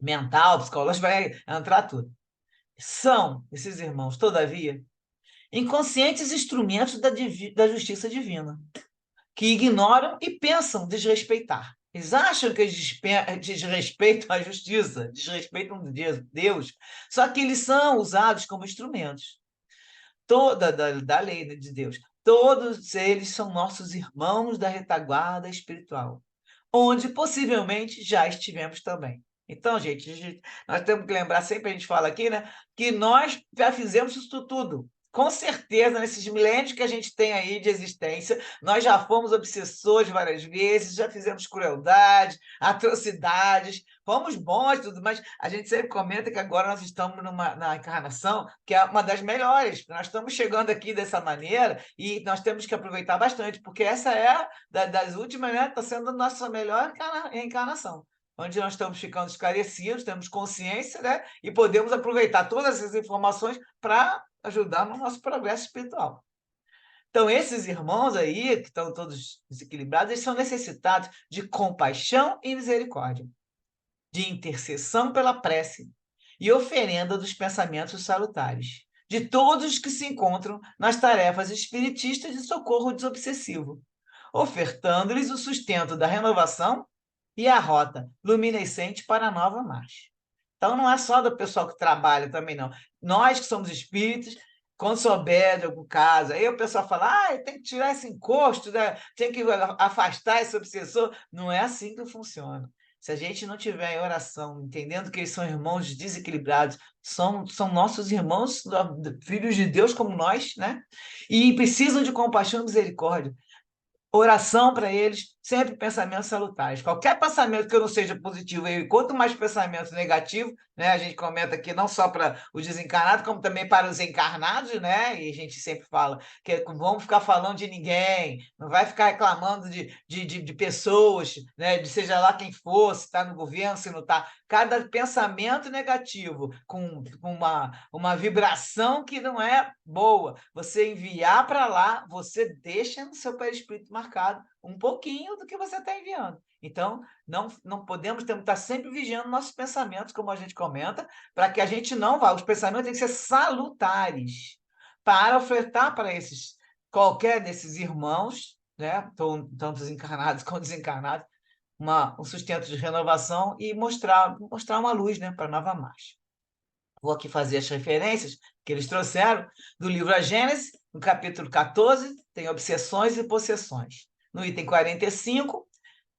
mental, psicológica, vai entrar tudo. São, esses irmãos, todavia, inconscientes instrumentos da justiça divina, que ignoram e pensam desrespeitar. Eles acham que eles desrespeitam a justiça, desrespeitam Deus, só que eles são usados como instrumentos da lei de Deus. Todos eles são nossos irmãos da retaguarda espiritual, onde possivelmente já estivemos também. Então, gente, nós temos que lembrar, sempre a gente fala aqui, né, que nós já fizemos isso tudo. Com certeza, nesses milênios que a gente tem aí de existência, nós já fomos obsessores várias vezes, já fizemos crueldade, atrocidades, fomos bons, tudo, mas a gente sempre comenta que agora nós estamos na encarnação, que é uma das melhores. Nós estamos chegando aqui dessa maneira e nós temos que aproveitar bastante, porque essa é das últimas, né? Está sendo a nossa melhor encarnação, onde nós estamos ficando esclarecidos, temos consciência, né? E podemos aproveitar todas essas informações para ajudar no nosso progresso espiritual. Então, esses irmãos aí, que estão todos desequilibrados, eles são necessitados de compaixão e misericórdia, de intercessão pela prece e oferenda dos pensamentos salutares, de todos os que se encontram nas tarefas espiritistas de socorro desobsessivo, ofertando-lhes o sustento da renovação e a rota luminescente para a nova marcha. Então, não é só do pessoal que trabalha também, não. Nós que somos espíritos, quando souber de algum caso, aí o pessoal fala, tem que tirar esse encosto, né? Tem que afastar esse obsessor. Não é assim que funciona. Se a gente não tiver em oração, entendendo que eles são irmãos desequilibrados, são nossos irmãos, filhos de Deus como nós, né? E precisam de compaixão e misericórdia. Oração para eles, sempre pensamentos salutares. Qualquer pensamento que eu não seja positivo, e quanto mais pensamento negativo, né, a gente comenta aqui não só para os desencarnados, como também para os encarnados, né? E a gente sempre fala que vamos ficar falando de ninguém, não vai ficar reclamando de pessoas, né, de seja lá quem for, se está no governo, se não está. Cada pensamento negativo, com uma vibração que não é boa, você enviar para lá, você deixa no seu perispírito marcado um pouquinho do que você está enviando. Então, não podemos estar sempre vigiando nossos pensamentos, como a gente comenta, para que a gente não vá. Os pensamentos têm que ser salutares para ofertar para qualquer desses irmãos, né, tanto encarnados como desencarnados, um sustento de renovação e mostrar uma luz, né, para a nova marcha. Vou aqui fazer as referências que eles trouxeram do livro A Gênese, no capítulo 14, tem obsessões e possessões. No item 45,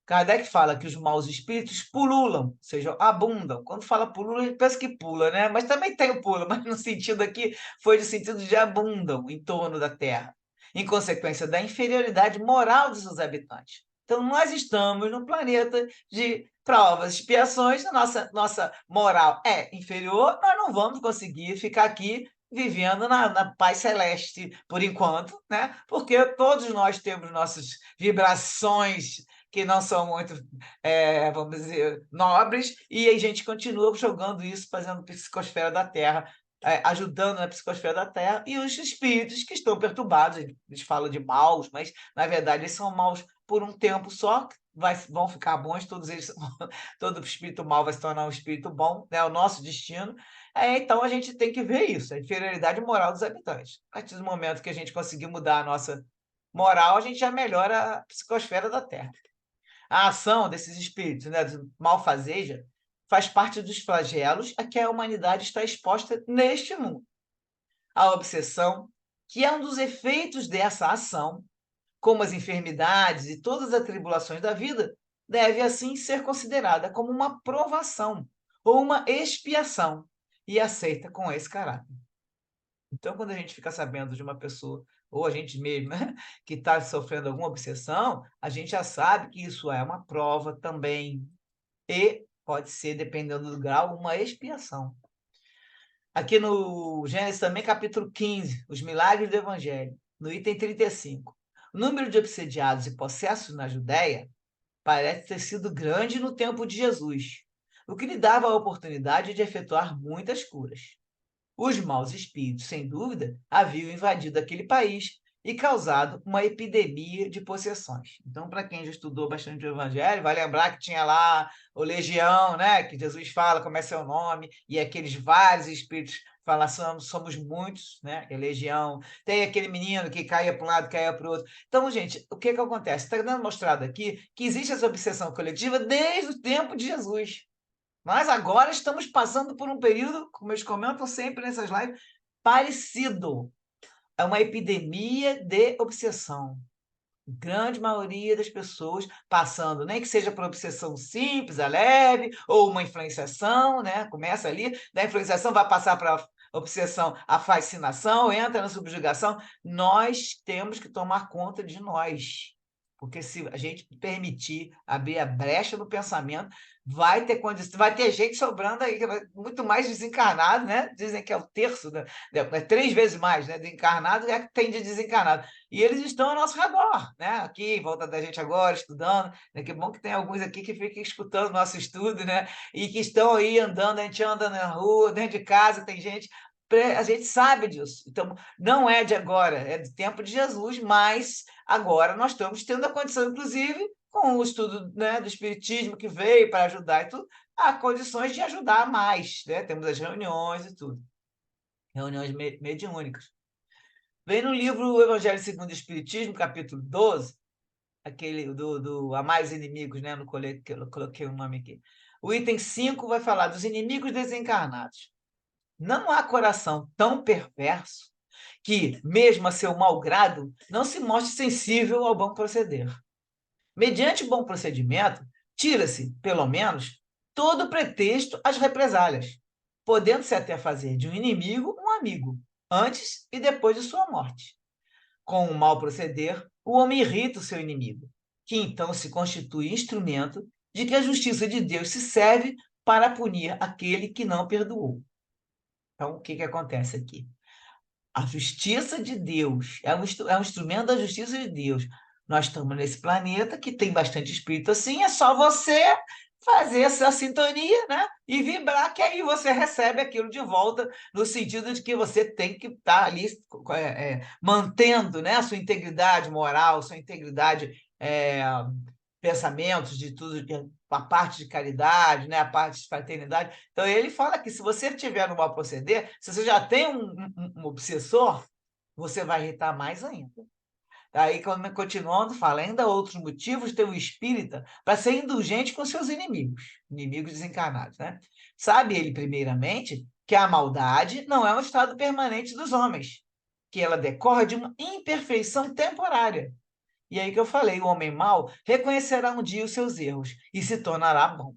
Kardec fala que os maus espíritos pululam, ou seja, abundam. Quando fala pulula, a gente pensa que pula, né? Mas também tem o pulo, mas no sentido aqui foi no sentido de abundam em torno da Terra. em consequência da inferioridade moral dos seus habitantes. Então, nós estamos num planeta de provas, expiações, a nossa moral é inferior, nós não vamos conseguir ficar aqui vivendo na paz celeste por enquanto, né? Porque todos nós temos nossas vibrações que não são muito, vamos dizer, nobres, e a gente continua jogando isso, fazendo psicosfera da Terra, ajudando na psicosfera da Terra, e os espíritos que estão perturbados, eles falam de maus, mas, na verdade, eles são maus por um tempo só, vão ficar bons, todos eles, todo espírito mau vai se tornar um espírito bom, é o nosso destino. Então, a gente tem que ver isso, a inferioridade moral dos habitantes. A partir do momento que a gente conseguir mudar a nossa moral, a gente já melhora a psicosfera da Terra. A ação desses espíritos, né, do malfazeja, faz parte dos flagelos a que a humanidade está exposta neste mundo. A obsessão, que é um dos efeitos dessa ação, como as enfermidades e todas as atribulações da vida, deve, assim, ser considerada como uma provação ou uma expiação e aceita com esse caráter. Então, quando a gente fica sabendo de uma pessoa, ou a gente mesmo, né, que está sofrendo alguma obsessão, a gente já sabe que isso é uma prova também, e pode ser, dependendo do grau, uma expiação. Aqui no Gênesis também, capítulo 15, os milagres do Evangelho, no item 35. O número de obsediados e possessos na Judéia parece ter sido grande no tempo de Jesus, o que lhe dava a oportunidade de efetuar muitas curas. Os maus espíritos, sem dúvida, haviam invadido aquele país e causado uma epidemia de possessões. Então, para quem já estudou bastante o Evangelho, vai lembrar que tinha lá o Legião, né? Que Jesus fala como é seu nome, e aqueles vários espíritos falam, somos muitos, né? É Legião. Tem aquele menino que caía para um lado, caía para o outro. Então, gente, o que acontece? Está dando mostrado aqui que existe essa obsessão coletiva desde o tempo de Jesus. Mas agora estamos passando por um período, como eles comentam sempre nessas lives, parecido. É uma epidemia de obsessão. Grande maioria das pessoas passando, nem que seja por obsessão simples, a leve, ou uma influenciação, né? Começa ali, da influenciação vai passar para a obsessão, a fascinação, entra na subjugação. Nós temos que tomar conta de nós. Porque se a gente permitir abrir a brecha no pensamento, vai ter condição, vai ter gente sobrando aí, muito mais desencarnado, né? Dizem que é o terço, né? É 3 vezes mais, né? De encarnado é que tem de desencarnado. E eles estão ao nosso redor, né? Aqui, em volta da gente agora, estudando, né? Que bom que tem alguns aqui que ficam escutando o nosso estudo, né? E que estão aí andando, a gente anda na rua, dentro de casa, tem gente. A gente sabe disso. Então, não é de agora, é do tempo de Jesus, mas agora nós estamos tendo a condição, inclusive, com o estudo, né, do Espiritismo que veio para ajudar e tudo, há condições de ajudar mais, né? Temos as reuniões e tudo. Reuniões mediúnicas. Vem no livro O Evangelho segundo o Espiritismo, capítulo 12, aquele do Amar os Inimigos, né? Que eu coloquei o nome aqui. O item 5 vai falar dos inimigos desencarnados. Não há coração tão perverso que, mesmo a seu mau grado, não se mostre sensível ao bom proceder. Mediante o bom procedimento, tira-se, pelo menos, todo pretexto às represálias, podendo-se até fazer de um inimigo um amigo, antes e depois de sua morte. Com o mau proceder, o homem irrita o seu inimigo, que então se constitui instrumento de que a justiça de Deus se serve para punir aquele que não perdoou. Então, o que acontece aqui? A justiça de Deus é um instrumento da justiça de Deus. Nós estamos nesse planeta que tem bastante espírito assim, é só você fazer essa sintonia, né? E vibrar, que aí você recebe aquilo de volta, no sentido de que você tem que estar ali mantendo, né, a sua integridade moral, sua integridade, pensamentos, de tudo, a parte de caridade, né, a parte de fraternidade. Então, ele fala que se você tiver no mau proceder, se você já tem um obsessor, você vai irritar mais ainda. Aí, continuando, fala, ainda há outros motivos ter o espírita para ser indulgente com seus inimigos desencarnados, né? Sabe ele, primeiramente, que a maldade não é um estado permanente dos homens, que ela decorre de uma imperfeição temporária. E aí que eu falei, o homem mau reconhecerá um dia os seus erros e se tornará bom.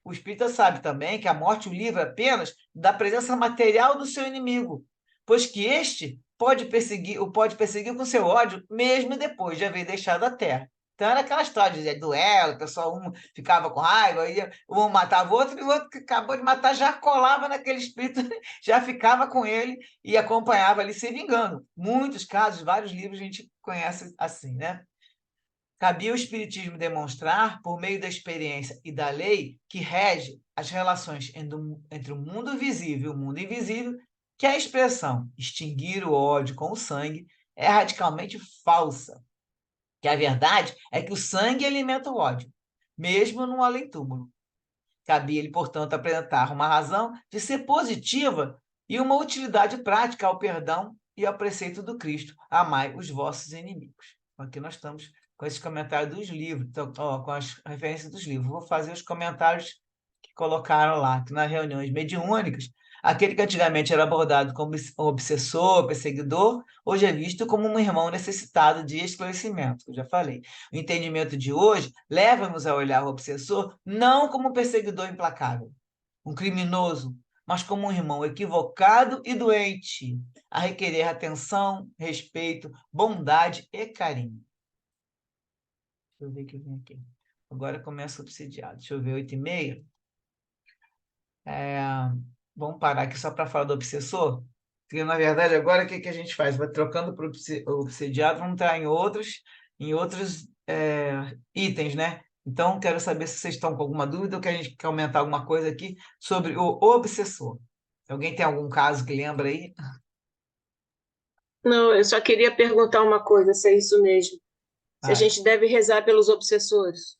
O espírita sabe também que a morte o livra apenas da presença material do seu inimigo, pois que este o pode perseguir com seu ódio, mesmo depois de haver deixado a terra. Então, era aquela história de duelo, o pessoal, um ficava com raiva, um matava o outro, e o outro que acabou de matar já colava naquele espírito, já ficava com ele e acompanhava ali se vingando. Muitos casos, vários livros a gente conhece assim, né? Cabia ao Espiritismo demonstrar, por meio da experiência e da lei que rege as relações entre o mundo visível e o mundo invisível, que a expressão extinguir o ódio com o sangue é radicalmente falsa. Que a verdade é que o sangue alimenta o ódio, mesmo no além-túmulo. Cabia-lhe, portanto, apresentar uma razão de ser positiva e uma utilidade prática ao perdão e ao preceito do Cristo: amai os vossos inimigos. Aqui nós estamos com esses comentários dos livros, então, com as referências dos livros. Vou fazer os comentários que colocaram lá, que nas reuniões mediúnicas, aquele que antigamente era abordado como obsessor, perseguidor, hoje é visto como um irmão necessitado de esclarecimento, que eu já falei. O entendimento de hoje leva-nos a olhar o obsessor não como um perseguidor implacável, um criminoso, mas como um irmão equivocado e doente, a requerer atenção, respeito, bondade e carinho. Deixa eu ver o que vem aqui. Agora começa o obsidiado. Deixa eu ver, 8h30. Vamos parar aqui só para falar do obsessor? Porque, na verdade, agora o que a gente faz? Vai trocando para o obsidiado, vamos entrar em outros itens, né? Então, quero saber se vocês estão com alguma dúvida ou que a gente quer aumentar alguma coisa aqui sobre o obsessor. Alguém tem algum caso que lembra aí? Não, eu só queria perguntar uma coisa, se é isso mesmo. Se a Ah, gente deve rezar pelos obsessores.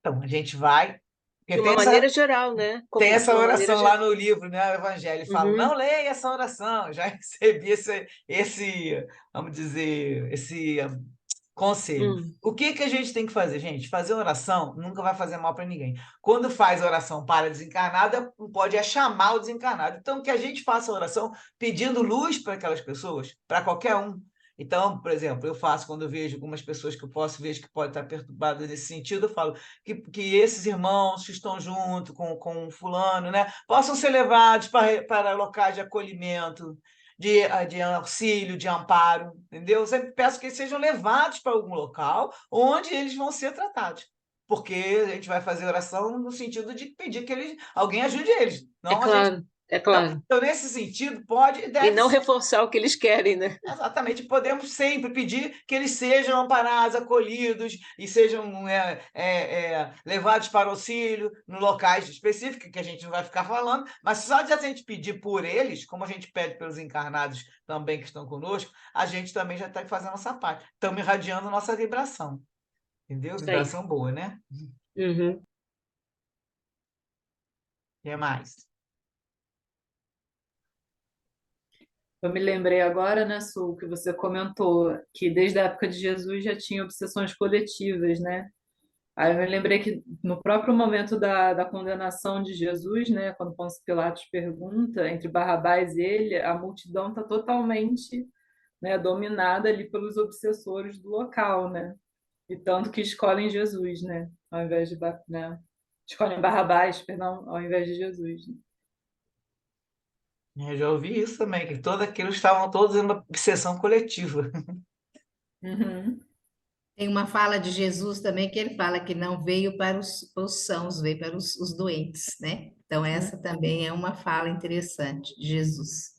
então, a gente vai... De Porque uma maneira geral, né? tem Como, de essa uma maneira oração lá geral. no livro, né? O Evangelho fala, Uhum, não leia essa oração. Já recebi vamos dizer, esse conselho. uhum. O que a gente tem que fazer, gente? Fazer oração nunca vai fazer mal para ninguém. Quando faz oração para desencarnada, pode chamar o desencarnado. Então, que a gente faça oração pedindo luz para aquelas pessoas, para qualquer um. Então, por exemplo, eu faço quando eu vejo algumas pessoas que eu vejo que podem estar perturbadas nesse sentido, eu falo que esses irmãos que estão junto com fulano, né, possam ser levados para locais de acolhimento, de auxílio, de amparo, entendeu? Eu sempre peço que eles sejam levados para algum local onde eles vão ser tratados. Porque a gente vai fazer oração no sentido de pedir que alguém ajude eles. É Não a gente. claro, é Então, claro. então, nesse sentido, pode e E deve não ser. reforçar o que eles querem, né? Exatamente, podemos sempre pedir que eles sejam amparados, acolhidos e sejam levados para auxílio em locais específicos, que a gente não vai ficar falando, mas só de a gente pedir por eles, como a gente pede pelos encarnados também que estão conosco, a gente também já está fazendo nossa parte. Estamos irradiando nossa vibração, entendeu? Isso aí. Vibração boa, né? Uhum. O que mais? Eu me lembrei agora, né, Su, que você comentou que desde a época de Jesus já tinha obsessões coletivas, né? Aí eu me lembrei que no próprio momento da condenação de Jesus, né, quando Pôncio Pilatos pergunta entre Barrabás e ele, a multidão está totalmente, né, dominada ali pelos obsessores do local, né? E tanto que escolhem Jesus, né, ao invés de, né, escolhem Barrabás, perdão, ao invés de Jesus, né? Eu já ouvi isso também, que todos aqueles estavam todos em uma obsessão coletiva. Uhum. Tem uma fala de Jesus também que ele fala que não veio para os sãos, veio para os doentes, né? Então, essa também é uma fala interessante de Jesus.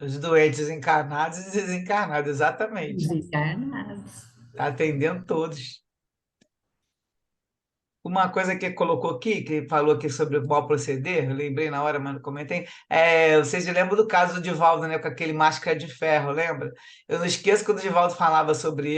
Os doentes encarnados e desencarnados, exatamente. Desencarnados. Está atendendo todos. Uma coisa que colocou aqui, que falou aqui sobre o mau proceder, eu lembrei na hora, mas não comentei. Vocês lembram do caso do Divaldo, né, com aquele máscara de ferro, lembra? Eu não esqueço quando o Divaldo falava sobre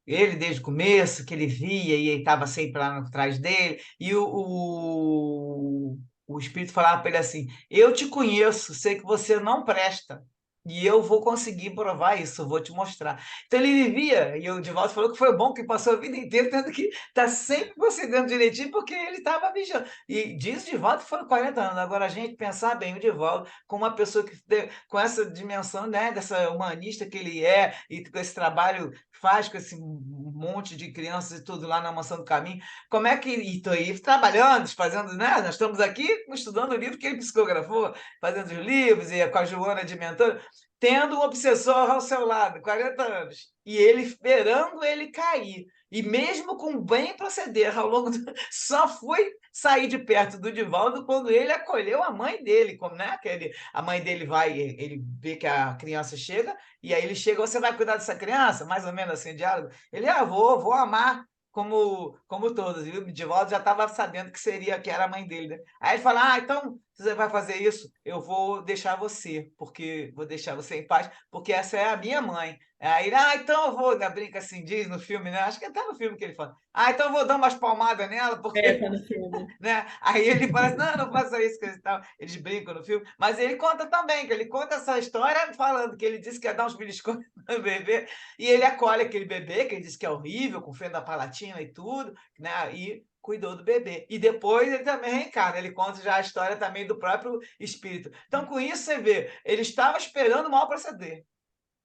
ele desde o começo, que ele via e ele estava sempre lá atrás dele, e o espírito falava para ele assim: eu te conheço, sei que você não presta. E eu vou conseguir provar isso, eu vou te mostrar. Então ele vivia, e o Divaldo falou que foi bom, que passou a vida inteira tendo que estar sempre procedendo direitinho, porque ele estava vigiando. E diz o Divaldo que foram 40 anos. Agora, a gente pensar bem, o Divaldo, com uma pessoa com essa dimensão, né, dessa humanista que ele é, e com esse trabalho que faz com esse monte de crianças e tudo lá na Mansão do Caminho, como é que. E estou aí trabalhando, fazendo, né? Nós estamos aqui estudando o livro que ele psicografou, fazendo os livros, e com a Joana de mentora. tendo um obsessor ao seu lado, 40 anos, e ele esperando ele cair. E mesmo com bem proceder ao longo do... Só foi sair de perto do Divaldo quando ele acolheu a mãe dele, como, né? A mãe dele vai, ele vê que a criança chega, e aí ele chega, você vai cuidar dessa criança? Mais ou menos assim, diálogo. Ele, vou amar como todos. E o Divaldo já estava sabendo que era a mãe dele, né? Aí ele fala, então, se você vai fazer isso, eu vou deixar você, porque vou deixar você em paz, porque essa é a minha mãe. Aí ele, então eu vou, brinca assim, diz no filme, né? Acho que até no filme que ele fala, então eu vou dar umas palmadas nela, porque Tá no filme. né? Aí ele fala assim, não faça isso, coisa e tal. Eles brincam no filme, mas ele conta também, que ele conta essa história falando que ele disse que ia dar uns beliscões no bebê, e ele acolhe aquele bebê, que ele disse que é horrível, com fenda palatina e tudo, né? E cuidou do bebê. E depois ele também reencarna, ele conta já a história também do próprio espírito. Então, com isso, você vê, ele estava esperando o mal proceder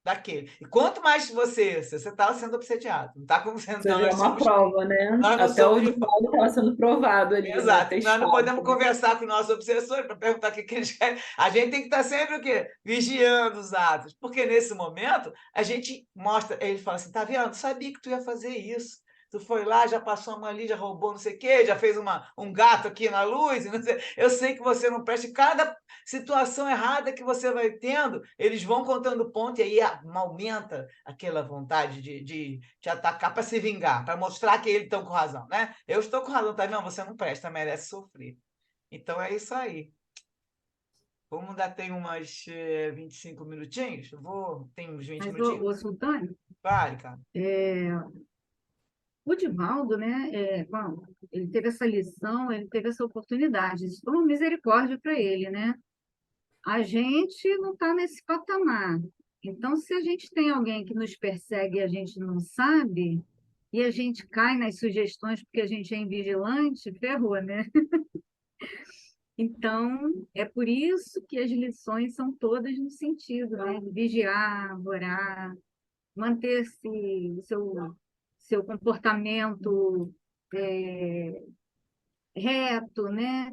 daquele. E quanto mais você estava sendo obsediado, não está como sendo... Ou seja, é uma prova, né? nós não Até o somos Divaldo estava sendo provado ali, né? Exato. Nós não Testado. podemos conversar com nossos obsessores para perguntar o que eles querem. A gente tem que estar sempre o quê? Vigiando os atos. Porque nesse momento, a gente mostra, ele fala assim, tá vendo? Eu sabia que tu ia fazer isso. Tu foi lá, já passou a mão ali, já roubou não sei o quê, já fez um gato aqui na luz, não sei. Eu sei que você não presta. Cada situação errada que você vai tendo, eles vão contando ponto e aí aumenta aquela vontade de te atacar para se vingar, para mostrar que eles estão com razão, né? Eu estou com razão, tá vendo? Você não presta, merece sofrer. Então é isso aí. Como ainda tem umas 25 minutinhos, tem uns 20 Mas, minutinhos. ô Sultânia, Vale, cara. o Divaldo, né, bom, ele teve essa lição, ele teve essa oportunidade, isso foi uma misericórdia para ele, né? A gente não está nesse patamar. Então, se a gente tem alguém que nos persegue e a gente não sabe, e a gente cai nas sugestões porque a gente é invigilante, ferrou, né? Então, é por isso que as lições são todas no sentido, né? De vigiar, orar, manter-se o seu comportamento reto, né?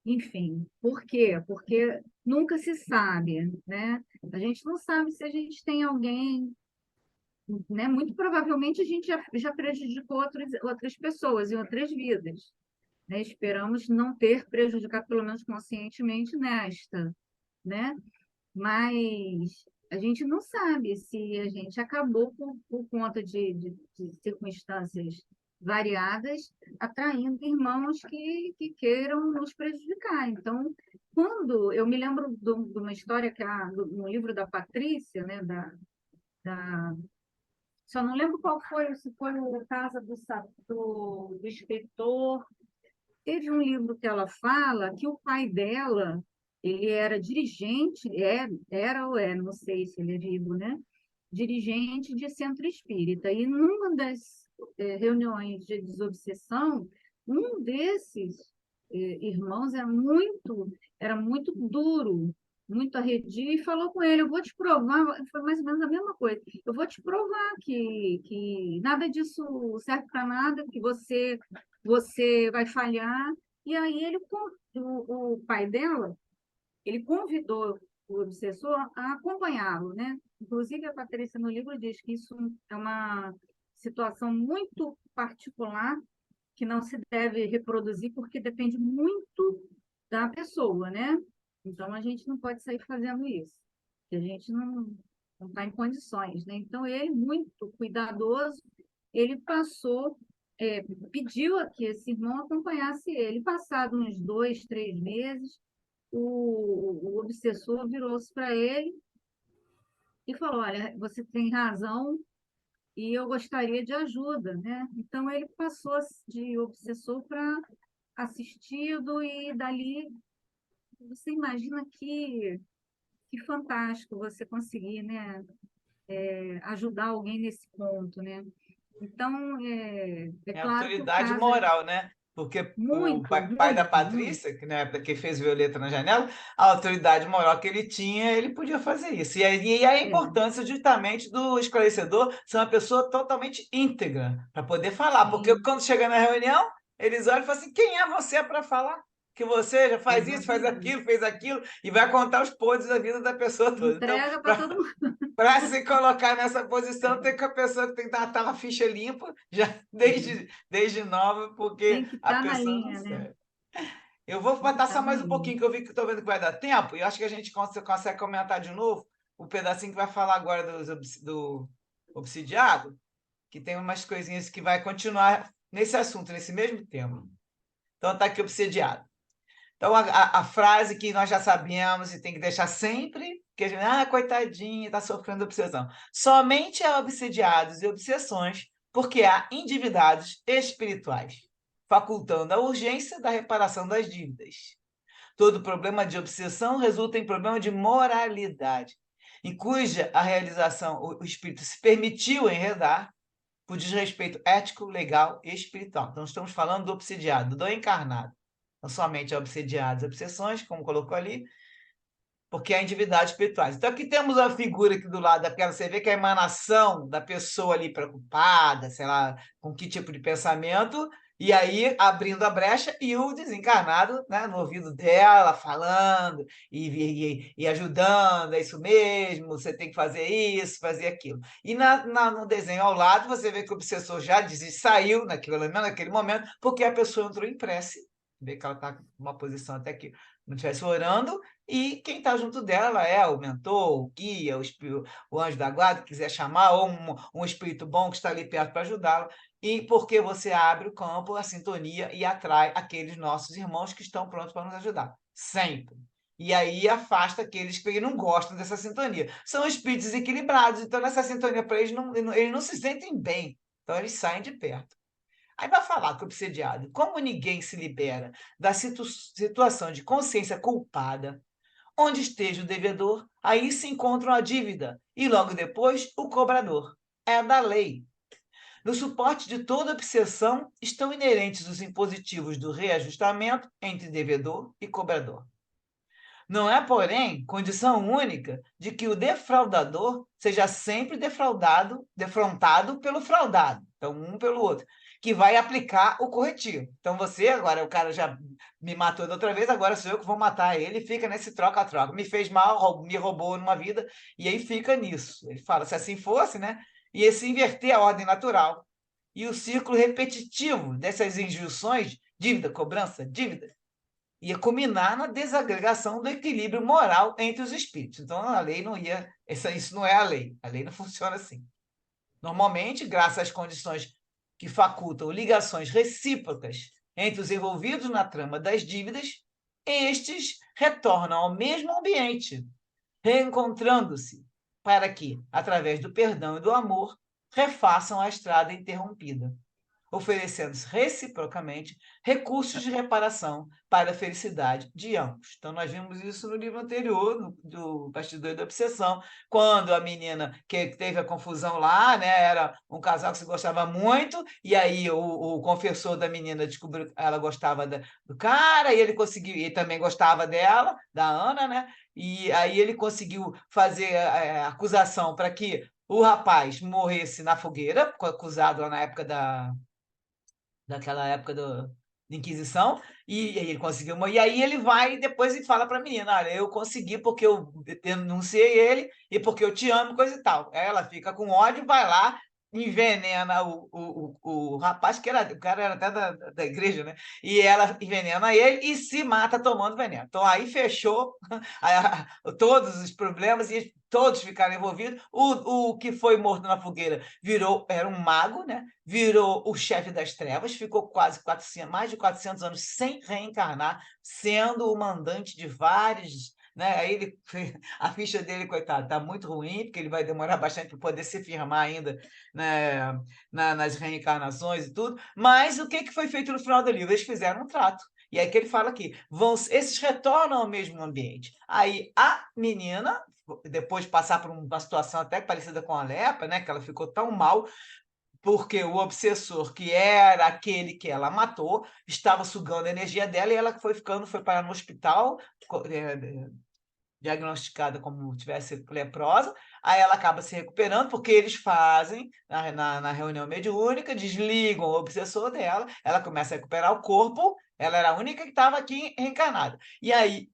Enfim, por quê? Porque nunca se sabe, né? A gente não sabe se a gente tem alguém, né? Muito provavelmente a gente já prejudicou outras pessoas em outras vidas, né? Esperamos não ter prejudicado, pelo menos conscientemente, nesta, né? Mas a gente não sabe se a gente acabou por conta de circunstâncias variadas, atraindo irmãos que queiram nos prejudicar. Então, quando eu me lembro de uma história que no livro da Patrícia, né, só não lembro qual foi, se foi o caso do escritor. Teve um livro que ela fala que o pai dela, ele era dirigente, era ou é, não sei se ele é vivo, né? Dirigente de centro espírita. E numa das reuniões de desobsessão, um desses irmãos era muito duro, muito arredio, e falou com ele, eu vou te provar, foi mais ou menos a mesma coisa, eu vou te provar que nada disso serve para nada, que você vai falhar. E aí o pai dela, ele convidou o obsessor a acompanhá-lo, né? Inclusive, a Patrícia no livro diz que isso é uma situação muito particular, que não se deve reproduzir, porque depende muito da pessoa, né? Então, a gente não pode sair fazendo isso, porque a gente não está em condições, né? Então, ele, muito cuidadoso, ele pediu a que esse irmão acompanhasse ele. Passado uns 2, 3 meses, o obsessor virou-se para ele e falou, olha, você tem razão e eu gostaria de ajuda, né? Então, ele passou de obsessor para assistido e dali você imagina que fantástico você conseguir, né? Ajudar alguém nesse ponto, né? Então, é claro que o Autoridade caso moral, né? Porque o muito, pai da muito, muito. Patrícia, que na época que fez Violeta na janela, a autoridade moral que ele tinha, ele podia fazer isso. E a importância justamente do esclarecedor ser uma pessoa totalmente íntegra para poder falar. Porque Sim. quando chega na reunião, eles olham e falam assim: quem é você para falar? que você já faz isso, faz aquilo, fez aquilo, e vai contar os podres da vida da pessoa toda. Então, Entrega para todo mundo. para se colocar nessa posição, tem que a pessoa que tem que estar a ficha limpa, já desde nova, porque Tem que a estar na pessoa não linha, né? serve. Eu vou Tem que passar estar na mais um linha. pouquinho, que eu vi que estou vendo que vai dar tempo, e eu acho que a gente consegue comentar de novo o pedacinho que vai falar agora do obsidiado, que tem umas coisinhas que vai continuar nesse assunto, nesse mesmo tema. Então, está aqui obsidiado. Então, a frase que nós já sabemos e tem que deixar sempre, que a gente, coitadinha, está sofrendo obsessão. Somente há obsidiados e obsessões porque há endividados espirituais, facultando a urgência da reparação das dívidas. Todo problema de obsessão resulta em problema de moralidade, em cuja a realização o espírito se permitiu enredar por desrespeito ético, legal e espiritual. Então, estamos falando do obsidiado, do encarnado. Não somente obsidiados, obsessões, como colocou ali, porque há endividados espirituais. Então, aqui temos a figura aqui do lado daquela, você vê que é a emanação da pessoa ali preocupada, sei lá, com que tipo de pensamento, e aí abrindo a brecha e o desencarnado, né, no ouvido dela, falando e ajudando, é isso mesmo, você tem que fazer isso, fazer aquilo. E no desenho ao lado, você vê que o obsessor já saiu naquele momento, porque a pessoa entrou em prece, vê que ela está numa posição até que não estivesse orando, e quem está junto dela é o mentor, o guia, o anjo da guarda, que quiser chamar, ou um espírito bom que está ali perto para ajudá-la, e porque você abre o campo, a sintonia, e atrai aqueles nossos irmãos que estão prontos para nos ajudar, sempre. E aí afasta aqueles que não gostam dessa sintonia. São espíritos desequilibrados, então nessa sintonia para eles eles não se sentem bem, então eles saem de perto. Aí vai falar que o obsediado, como ninguém se libera da situação de consciência culpada, onde esteja o devedor, aí se encontra a dívida e logo depois o cobrador. É da lei. No suporte de toda obsessão estão inerentes os impositivos do reajustamento entre devedor e cobrador. Não é, porém, condição única de que o defraudador seja sempre defrontado pelo fraudado, então um pelo outro, que vai aplicar o corretivo. Então você, agora o cara já me matou da outra vez, agora sou eu que vou matar ele, e fica nesse troca-troca. Me fez mal, me roubou numa vida, e aí fica nisso. Ele fala, se assim fosse, né? E esse inverter a ordem natural. E o círculo repetitivo dessas injunções, dívida, cobrança, dívida, ia culminar na desagregação do equilíbrio moral entre os espíritos. Então, a lei não ia... Isso não é a lei. A lei não funciona assim. Normalmente, graças às condições que facultam ligações recíprocas entre os envolvidos na trama das dívidas, estes retornam ao mesmo ambiente, reencontrando-se, para que, através do perdão e do amor, refaçam a estrada interrompida, oferecendo-se reciprocamente recursos de reparação para a felicidade de ambos. Então, nós vimos isso no livro anterior, do Bastidor da Obsessão, quando a menina que teve a confusão lá, né, era um casal que se gostava muito, e aí o confessor da menina descobriu que ela gostava do cara, e ele conseguiu, e também gostava dela, da Ana, né? E aí ele conseguiu fazer acusação para que o rapaz morresse na fogueira, acusado lá na época daquela época da Inquisição, e aí ele conseguiu. E aí ele vai depois e fala para a menina: olha, eu consegui porque eu denunciei ele e porque eu te amo, coisa e tal. Ela fica com ódio, vai lá, envenena o rapaz, o cara era até da igreja, né? E ela envenena ele e se mata tomando veneno. Então aí fechou todos os problemas e todos ficaram envolvidos. O que foi morto na fogueira era um mago, né? Virou o chefe das trevas, ficou mais de 400 anos sem reencarnar, sendo o mandante de vários, né? Aí a ficha dele, coitado, está muito ruim, porque ele vai demorar bastante para poder se firmar ainda, né, nas reencarnações e tudo. Mas o que foi feito no final do livro? Eles fizeram um trato. E aí que ele fala aqui, esses retornam ao mesmo ambiente. Aí a menina, depois de passar por uma situação até parecida com a lepra, né, que ela ficou tão mal, porque o obsessor, que era aquele que ela matou, estava sugando a energia dela e ela foi parar no hospital, diagnosticada como tivesse leprosa, aí ela acaba se recuperando, porque eles fazem, na reunião mediúnica, desligam o obsessor dela, ela começa a recuperar o corpo, ela era a única que estava aqui reencarnada. E aí,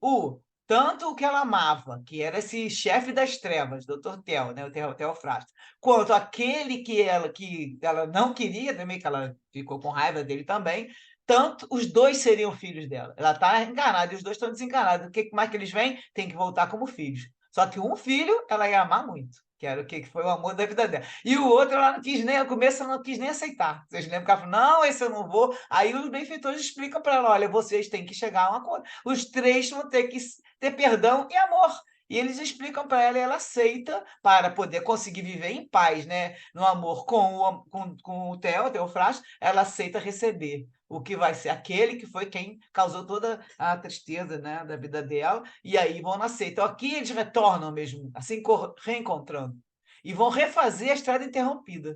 tanto o que ela amava, que era esse chefe das trevas, Dr. Tel, né, o Teofrasto, quanto aquele que ela não queria também, que ela ficou com raiva dele também, tanto os dois seriam filhos dela. Ela está encarnada e os dois estão desencarnados. O que mais que eles vêm? Tem que voltar como filhos. Só que um filho ela ia amar muito, que era o que foi o amor da vida dela. E o outro ela não quis nem, no começo ela não quis nem aceitar. Vocês lembram que ela falou, não, esse eu não vou. Aí os benfeitores explicam para ela, olha, vocês têm que chegar a um acordo. Os três vão ter que ter perdão e amor. E eles explicam para ela e ela aceita para poder conseguir viver em paz, né? No amor com o Teofrasto, ela aceita receber o que vai ser aquele que foi quem causou toda a tristeza, né, da vida dela, e aí vão nascer. Então, aqui eles retornam mesmo, assim, reencontrando, e vão refazer a estrada interrompida,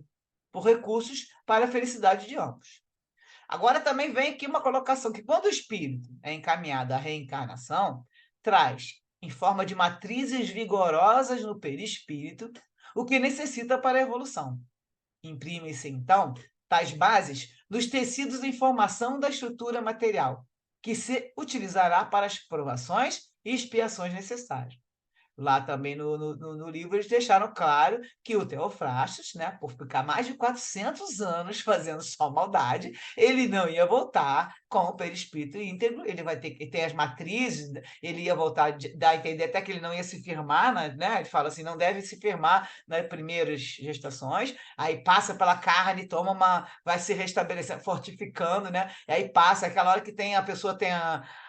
por recursos para a felicidade de ambos. Agora também vem aqui uma colocação, que quando o espírito é encaminhado à reencarnação, traz, em forma de matrizes vigorosas no perispírito, o que necessita para a evolução. Imprime-se, então, tais bases nos tecidos em formação da estrutura material, que se utilizará para as provações e expiações necessárias. Lá também no livro eles deixaram claro que o Teofrastos, né, por ficar mais de 400 anos fazendo só maldade, ele não ia voltar com o perispírito íntegro, ele vai ter que ter as matrizes, ele ia voltar, dá a entender até que ele não ia se firmar, né? Ele fala assim, não deve se firmar nas primeiras gestações, aí passa pela carne, vai se restabelecendo, fortificando, né? E aí passa aquela hora que a pessoa tem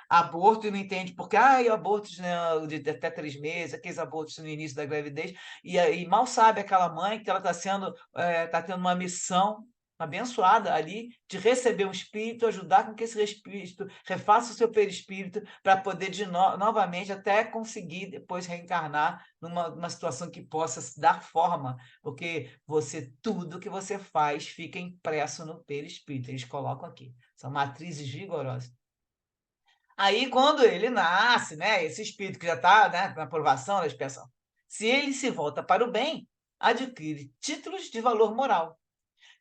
aborto e não entende porque abortos, né, de até 3 meses, aqueles abortos no início da gravidez, e mal sabe aquela mãe que ela está tendo uma missão abençoada ali de receber um espírito, ajudar com que esse espírito refaça o seu perispírito para poder novamente até conseguir depois reencarnar numa situação que possa dar forma, porque tudo que você faz fica impresso no perispírito. Eles colocam aqui. São matrizes vigorosas. Aí, quando ele nasce, né, esse espírito que já está, né, na aprovação da expiação, se ele se volta para o bem, adquire títulos de valor moral,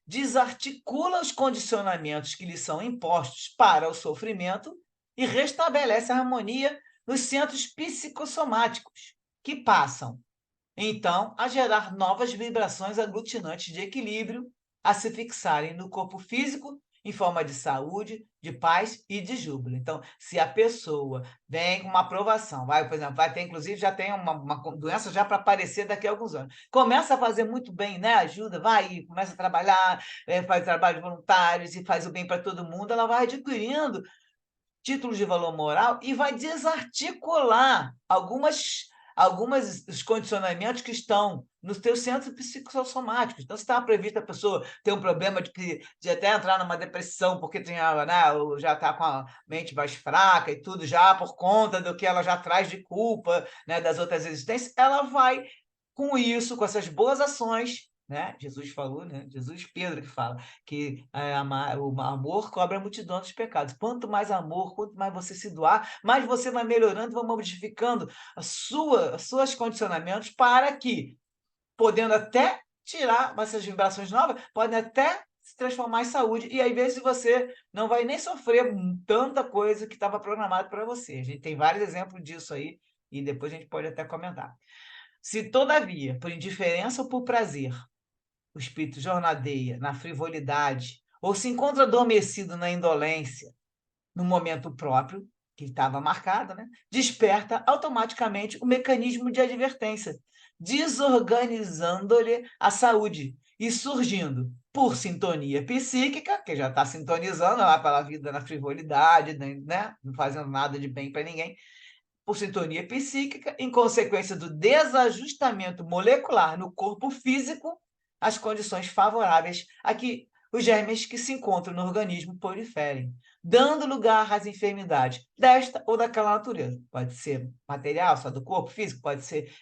desarticula os condicionamentos que lhe são impostos para o sofrimento e restabelece a harmonia nos centros psicossomáticos, que passam, então, a gerar novas vibrações aglutinantes de equilíbrio, a se fixarem no corpo físico em forma de saúde, de paz e de júbilo. Então, se a pessoa vem com uma aprovação, por exemplo, vai ter, inclusive, já tem uma doença já para aparecer daqui a alguns anos. Começa a fazer muito bem, né? Ajuda, vai, começa a trabalhar, faz trabalho de voluntários e faz o bem para todo mundo, ela vai adquirindo títulos de valor moral e vai desarticular algumas os condicionamentos que estão nos teus centros psicossomáticos. Então, se estava previsto a pessoa ter um problema de até entrar numa depressão, porque né, já está com a mente mais fraca e tudo, já por conta do que ela já traz de culpa, né, das outras existências, ela vai, com isso, com essas boas ações, né? Jesus falou, né? Jesus Pedro que fala que o amor cobre a multidão dos pecados. Quanto mais amor, quanto mais você se doar, mais você vai melhorando, vai modificando os seus condicionamentos para que, podendo até tirar essas vibrações novas, podem até se transformar em saúde, e às vezes você não vai nem sofrer tanta coisa que estava programado para você. A gente tem vários exemplos disso aí, e depois a gente pode até comentar. Se, todavia, por indiferença ou por prazer, o espírito jornadeia na frivolidade ou se encontra adormecido na indolência no momento próprio, que estava marcado, né? Desperta automaticamente o mecanismo de advertência, desorganizando-lhe a saúde e surgindo, por sintonia psíquica, que já está sintonizando lá pela vida na frivolidade, né? Não fazendo nada de bem para ninguém, por sintonia psíquica, em consequência do desajustamento molecular no corpo físico, as condições favoráveis a que os germes que se encontram no organismo proliferem, dando lugar às enfermidades desta ou daquela natureza. Pode ser material, só do corpo físico, pode ser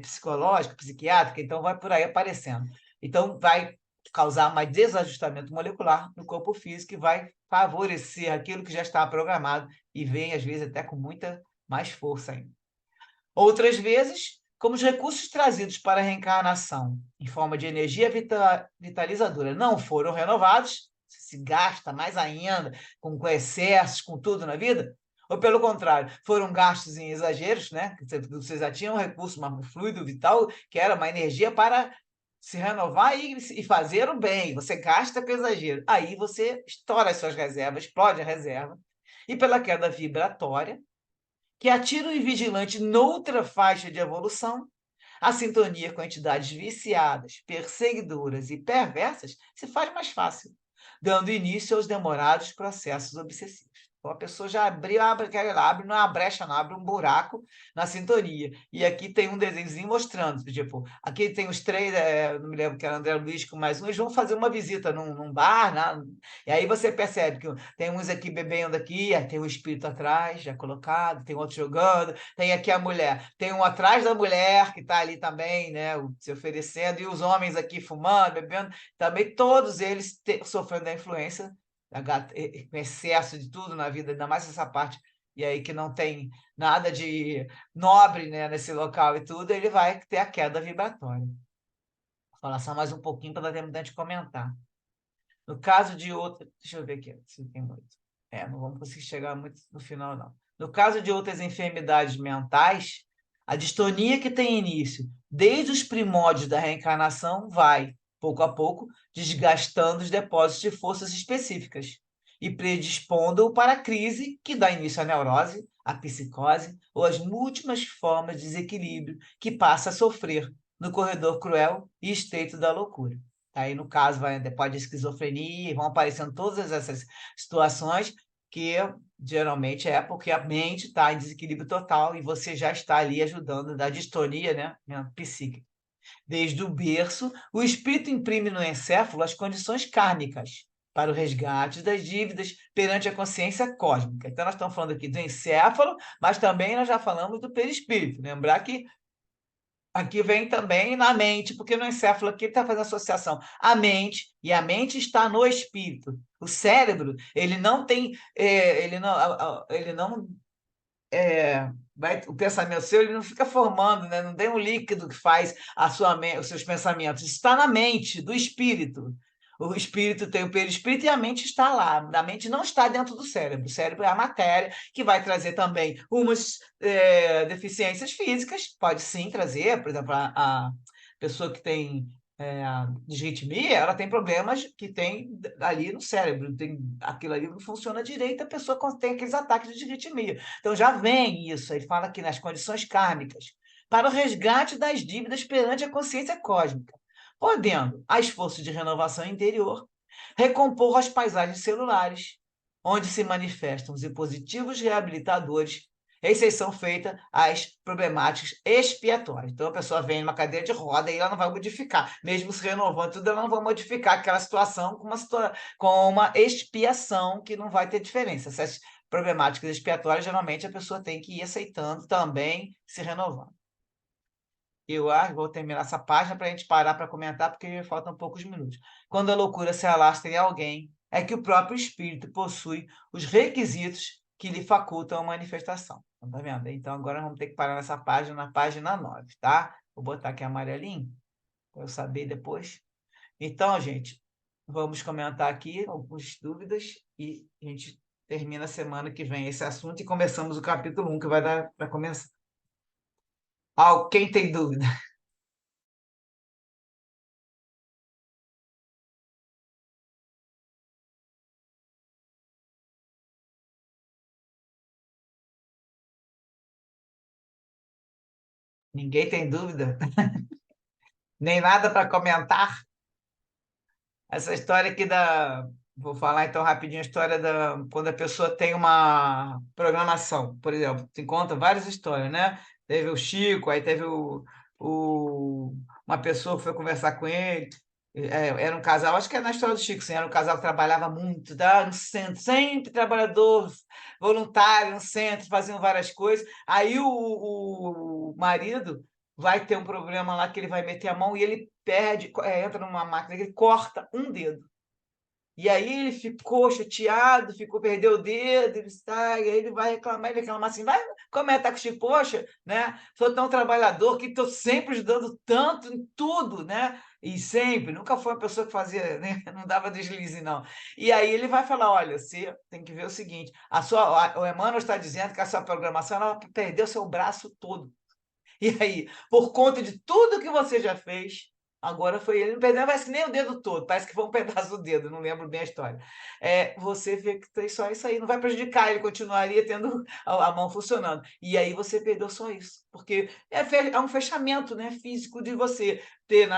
psicológico, psiquiátrico, então vai por aí aparecendo. Então, vai causar mais desajustamento molecular no corpo físico e vai favorecer aquilo que já está programado e vem, às vezes, até com muita mais força ainda. Outras vezes, como os recursos trazidos para a reencarnação, em forma de energia vitalizadora, não foram renovados, se gasta mais ainda, com excessos, com tudo na vida, ou pelo contrário, foram gastos em exageros, né? Você já tinha um recurso, um fluido vital, que era uma energia para se renovar e fazer o bem. Você gasta com exagero. Aí você estoura as suas reservas, explode a reserva, e pela queda vibratória, que atira o invigilante noutra faixa de evolução, a sintonia com entidades viciadas, perseguidoras e perversas se faz mais fácil, dando início aos demorados processos obsessivos. Então, a pessoa já abre, não é uma brecha, não, abre um buraco na sintonia. E aqui tem um desenhozinho mostrando, tipo, aqui tem os três, não me lembro que era André Luiz com mais um, eles vão fazer uma visita num bar, né? E aí você percebe que tem uns aqui bebendo aqui, aí tem um espírito atrás, já colocado, tem outro jogando, tem aqui a mulher, tem um atrás da mulher que está ali também, né, se oferecendo, e os homens aqui fumando, bebendo, também todos eles sofrendo da influência, com excesso de tudo na vida, ainda mais essa parte, e aí que não tem nada de nobre, né, nesse local e tudo, ele vai ter a queda vibratória. Vou falar só mais um pouquinho para dar tempo de comentar. No caso de outra, deixa eu ver aqui se tem muito. Não vamos conseguir chegar muito no final, não. No caso de outras enfermidades mentais, a distonia que tem início desde os primórdios da reencarnação vai, pouco a pouco, desgastando os depósitos de forças específicas e predispondo-o para a crise que dá início à neurose, à psicose ou às múltiplas formas de desequilíbrio que passa a sofrer no corredor cruel e estreito da loucura. Aí, no caso, pode esquizofrenia, vão aparecendo todas essas situações que geralmente é porque a mente está em desequilíbrio total e você já está ali ajudando da distonia, né, psíquica. Desde o berço, o espírito imprime no encéfalo as condições kármicas para o resgate das dívidas perante a consciência cósmica. Então, nós estamos falando aqui do encéfalo, mas também nós já falamos do perispírito. Lembrar que aqui vem também na mente, porque no encéfalo aqui ele está fazendo associação. A mente, e a mente está no espírito. O cérebro, ele não tem, o pensamento seu, ele não fica formando, né? Não tem um líquido que faz os seus pensamentos. Isso está na mente, do espírito. O espírito tem o perispírito e a mente está lá. A mente não está dentro do cérebro. O cérebro é a matéria que vai trazer também umas deficiências físicas, pode sim trazer, por exemplo, a pessoa que tem disritmia, ela tem problemas que tem ali no cérebro, aquilo ali não funciona direito, a pessoa tem aqueles ataques de disritmia. Então já vem isso, ele fala aqui nas condições kármicas, para o resgate das dívidas perante a consciência cósmica, podendo, a esforço de renovação interior, recompor as paisagens celulares, onde se manifestam os dispositivos reabilitadores, exceção feita às problemáticas expiatórias. Então, a pessoa vem numa cadeira de roda e ela não vai modificar, mesmo se renovando tudo, ela não vai modificar aquela situação com uma expiação que não vai ter diferença. Essas problemáticas expiatórias, geralmente, a pessoa tem que ir aceitando também, se renovando. Eu vou terminar essa página para a gente parar para comentar, porque faltam poucos minutos. Quando a loucura se alastra em alguém, é que o próprio espírito possui os requisitos que lhe facultam a manifestação. Tá vendo? Então, agora vamos ter que parar nessa página, na página 9, tá? Vou botar aqui amarelinho, para eu saber depois. Então, gente, vamos comentar aqui algumas dúvidas e a gente termina a semana que vem esse assunto e começamos o capítulo 1, que vai dar para começar. Quem tem dúvida? Ninguém tem dúvida? Nem nada para comentar? Essa história aqui da. Vou falar então rapidinho a história da quando a pessoa tem uma programação, por exemplo, se conta várias histórias, né? Teve o Chico, aí teve uma pessoa que foi conversar com ele. Era um casal, acho que é na história do Chico, sim, era um casal que trabalhava muito, no centro, sempre trabalhador, voluntário no centro, faziam várias coisas. Aí o marido vai ter um problema lá que ele vai meter a mão e ele entra numa máquina que ele corta um dedo. E aí ele ficou chateado, perdeu o dedo, e aí ele vai reclamar assim, vai comentar com o Chico, poxa, né? Sou tão trabalhador que estou sempre ajudando tanto em tudo, né? E sempre, nunca foi uma pessoa que fazia, né? Não dava deslize, não. E aí ele vai falar, olha, você tem que ver o seguinte, o Emmanuel está dizendo que a sua programação ela perdeu seu braço todo. E aí, por conta de tudo que você já fez, agora foi ele, não perdeu, parece que nem o dedo todo, parece que foi um pedaço do dedo, não lembro bem a história. Você vê que tem só isso aí, não vai prejudicar, ele continuaria tendo a mão funcionando. E aí você perdeu só isso, porque é um fechamento, né, físico de você ter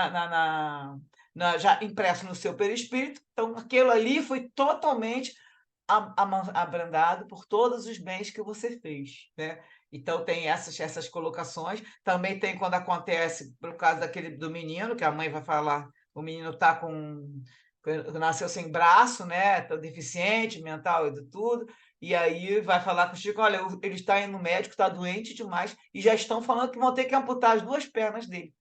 já impresso no seu perispírito, então aquilo ali foi totalmente abrandado por todos os bens que você fez, né? Então tem essas colocações. Também tem quando acontece, por causa do menino, que a mãe vai falar, o menino nasceu sem braço, né? Tá deficiente mental e de tudo. E aí vai falar com o Chico, olha, ele está indo no médico, está doente demais, e já estão falando que vão ter que amputar as 2 pernas dele.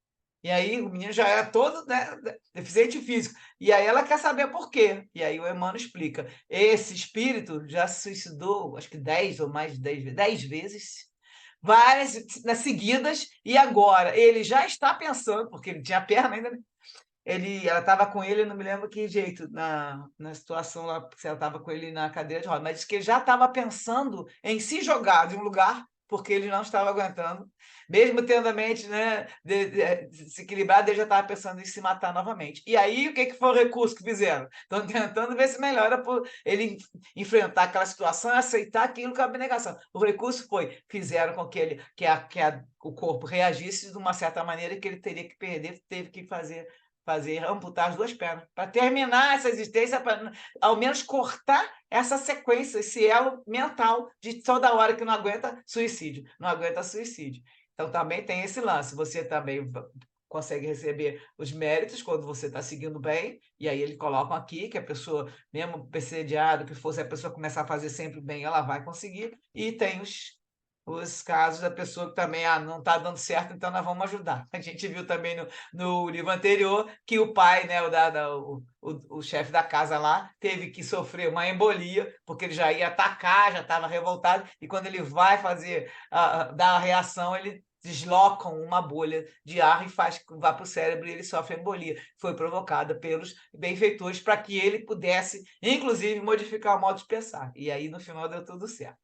E aí o menino já era todo, né, deficiente físico. E aí ela quer saber por quê. E aí o Emmanuel explica. Esse espírito já se suicidou, acho que 10 ou mais de 10 vezes, 10 vezes, várias seguidas, e agora ele já está pensando, porque ele tinha a perna ainda, né? Ela estava com ele, não me lembro que jeito, na situação lá, se ela estava com ele na cadeira de rodas, mas disse que ele já estava pensando em se jogar de um lugar, porque ele não estava aguentando, mesmo tendo a mente, né, desequilibrada, ele já estava pensando em se matar novamente. E aí, o que foi o recurso que fizeram? Estão tentando ver se melhora por ele enfrentar aquela situação e aceitar aquilo com a abnegação. O recurso fizeram com que o corpo reagisse de uma certa maneira que ele teria que perder, teve que amputar as 2 pernas, para terminar essa existência, para ao menos cortar essa sequência, esse elo mental de toda hora que não aguenta suicídio, não aguenta suicídio. Então também tem esse lance, você também consegue receber os méritos quando você está seguindo bem, e aí eles colocam aqui que a pessoa, mesmo PCDado, que fosse a pessoa começar a fazer sempre bem, ela vai conseguir, e tem os casos da pessoa que também não está dando certo, então nós vamos ajudar. A gente viu também no livro anterior que o pai, né, o chefe da casa lá, teve que sofrer uma embolia, porque ele já ia atacar, já estava revoltado, e quando ele vai dar a reação, ele deslocam uma bolha de ar e faz que vá para o cérebro e ele sofre embolia. Foi provocada pelos benfeitores para que ele pudesse, inclusive, modificar o modo de pensar. E aí, no final, deu tudo certo.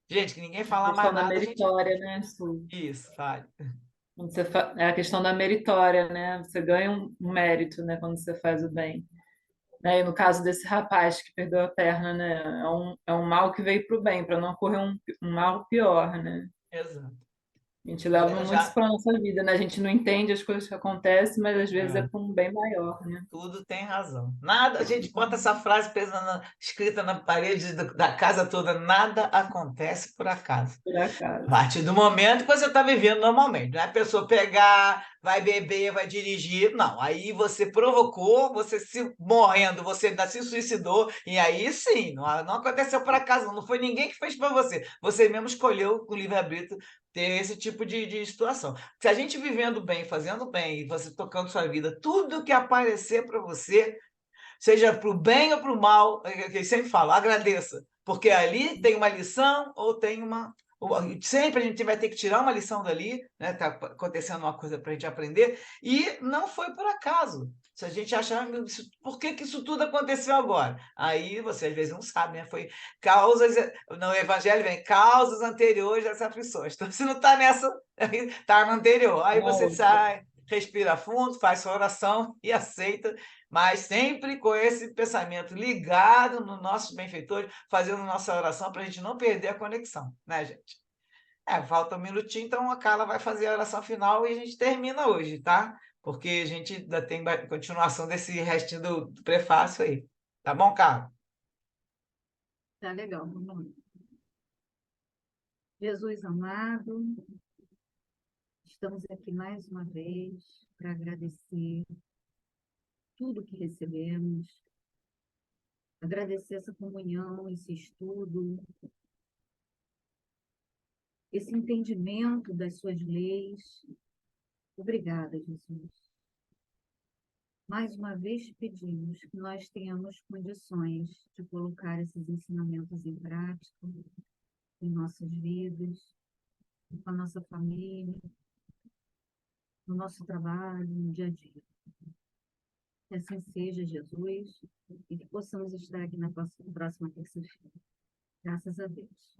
Gente, que ninguém A fala mais questão da nada, a gente. meritória, né, Su? Isso, fale. É a questão da meritória, né? Você ganha um mérito, né, quando você faz o bem. Né? E no caso desse rapaz que perdeu a perna, né? É um mal que veio para o bem, para não ocorrer um mal pior, né? Exato. A gente leva muito isso Já, para a nossa vida, né? A gente não entende as coisas que acontecem, mas às vezes é é, para um bem maior, né? tudo tem razão. Nada, a gente bota essa frase escrita na parede da casa toda, nada acontece por acaso. Por A acaso. partir do momento que você está vivendo normalmente, não é a pessoa pegar, vai beber, vai dirigir, não. Aí você provocou, você se morrendo, você ainda se suicidou, e aí sim, não aconteceu por acaso, não foi ninguém que fez para você. Você mesmo escolheu com o livre-arbítrio ter esse tipo de situação. Se a gente vivendo bem, fazendo bem, e você tocando sua vida, tudo que aparecer para você, seja para o bem ou para o mal, que eu sempre falo, agradeça, porque ali tem uma lição ou tem uma. Sempre a gente vai ter que tirar uma lição dali, né? Está acontecendo uma coisa para a gente aprender, e não foi por acaso. Se a gente achar, por que isso tudo aconteceu agora? Aí você às vezes não sabe, né? Foi causas, no Evangelho vem causas anteriores às aflições. Então, se não está nessa, está no anterior. Aí Uma você outra. sai, respira fundo, faz sua oração e aceita, mas sempre com esse pensamento ligado nos nossos benfeitores, fazendo nossa oração para a gente não perder a conexão, né, gente? Falta um minutinho, então a Carla vai fazer a oração final e a gente termina hoje, tá? Porque a gente ainda tem continuação desse restinho do prefácio aí. Tá bom, Carla? Tá legal, vamos lá. Jesus amado, estamos aqui mais uma vez para agradecer tudo que recebemos, agradecer essa comunhão, esse estudo, esse entendimento das suas leis. Obrigada, Jesus. mais uma vez pedimos que nós tenhamos condições de colocar esses ensinamentos em prática em nossas vidas, com a nossa família, no nosso trabalho, no dia a dia. Que assim seja, Jesus, e que possamos estar aqui na próxima terça-feira. Graças a Deus.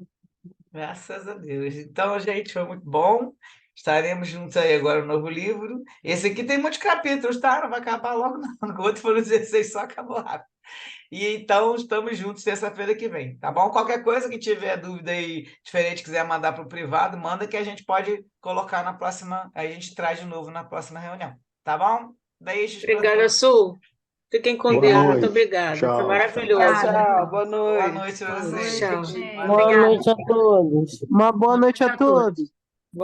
Graças a Deus. Então, gente, foi muito bom. Estaremos juntos aí agora no novo livro. Esse aqui tem muitos capítulos, tá? Não vai acabar logo, não. O outro foram 16, só acabou rápido. E então, estamos juntos terça-feira que vem, tá bom? Qualquer coisa que tiver dúvida aí diferente, quiser mandar para o privado, manda que a gente pode colocar na próxima, aí a gente traz de novo na próxima reunião, tá bom? Beijos para Obrigada, todos. Su. Fiquem com Boa Deus. Muito noite. obrigada. Foi Tchau, tchau. maravilhoso. Obrigada. Boa Boa noite. noite para Boa vocês. noite, Tchau. gente. Boa Obrigada. noite a todos. Uma boa noite a a todos. todos.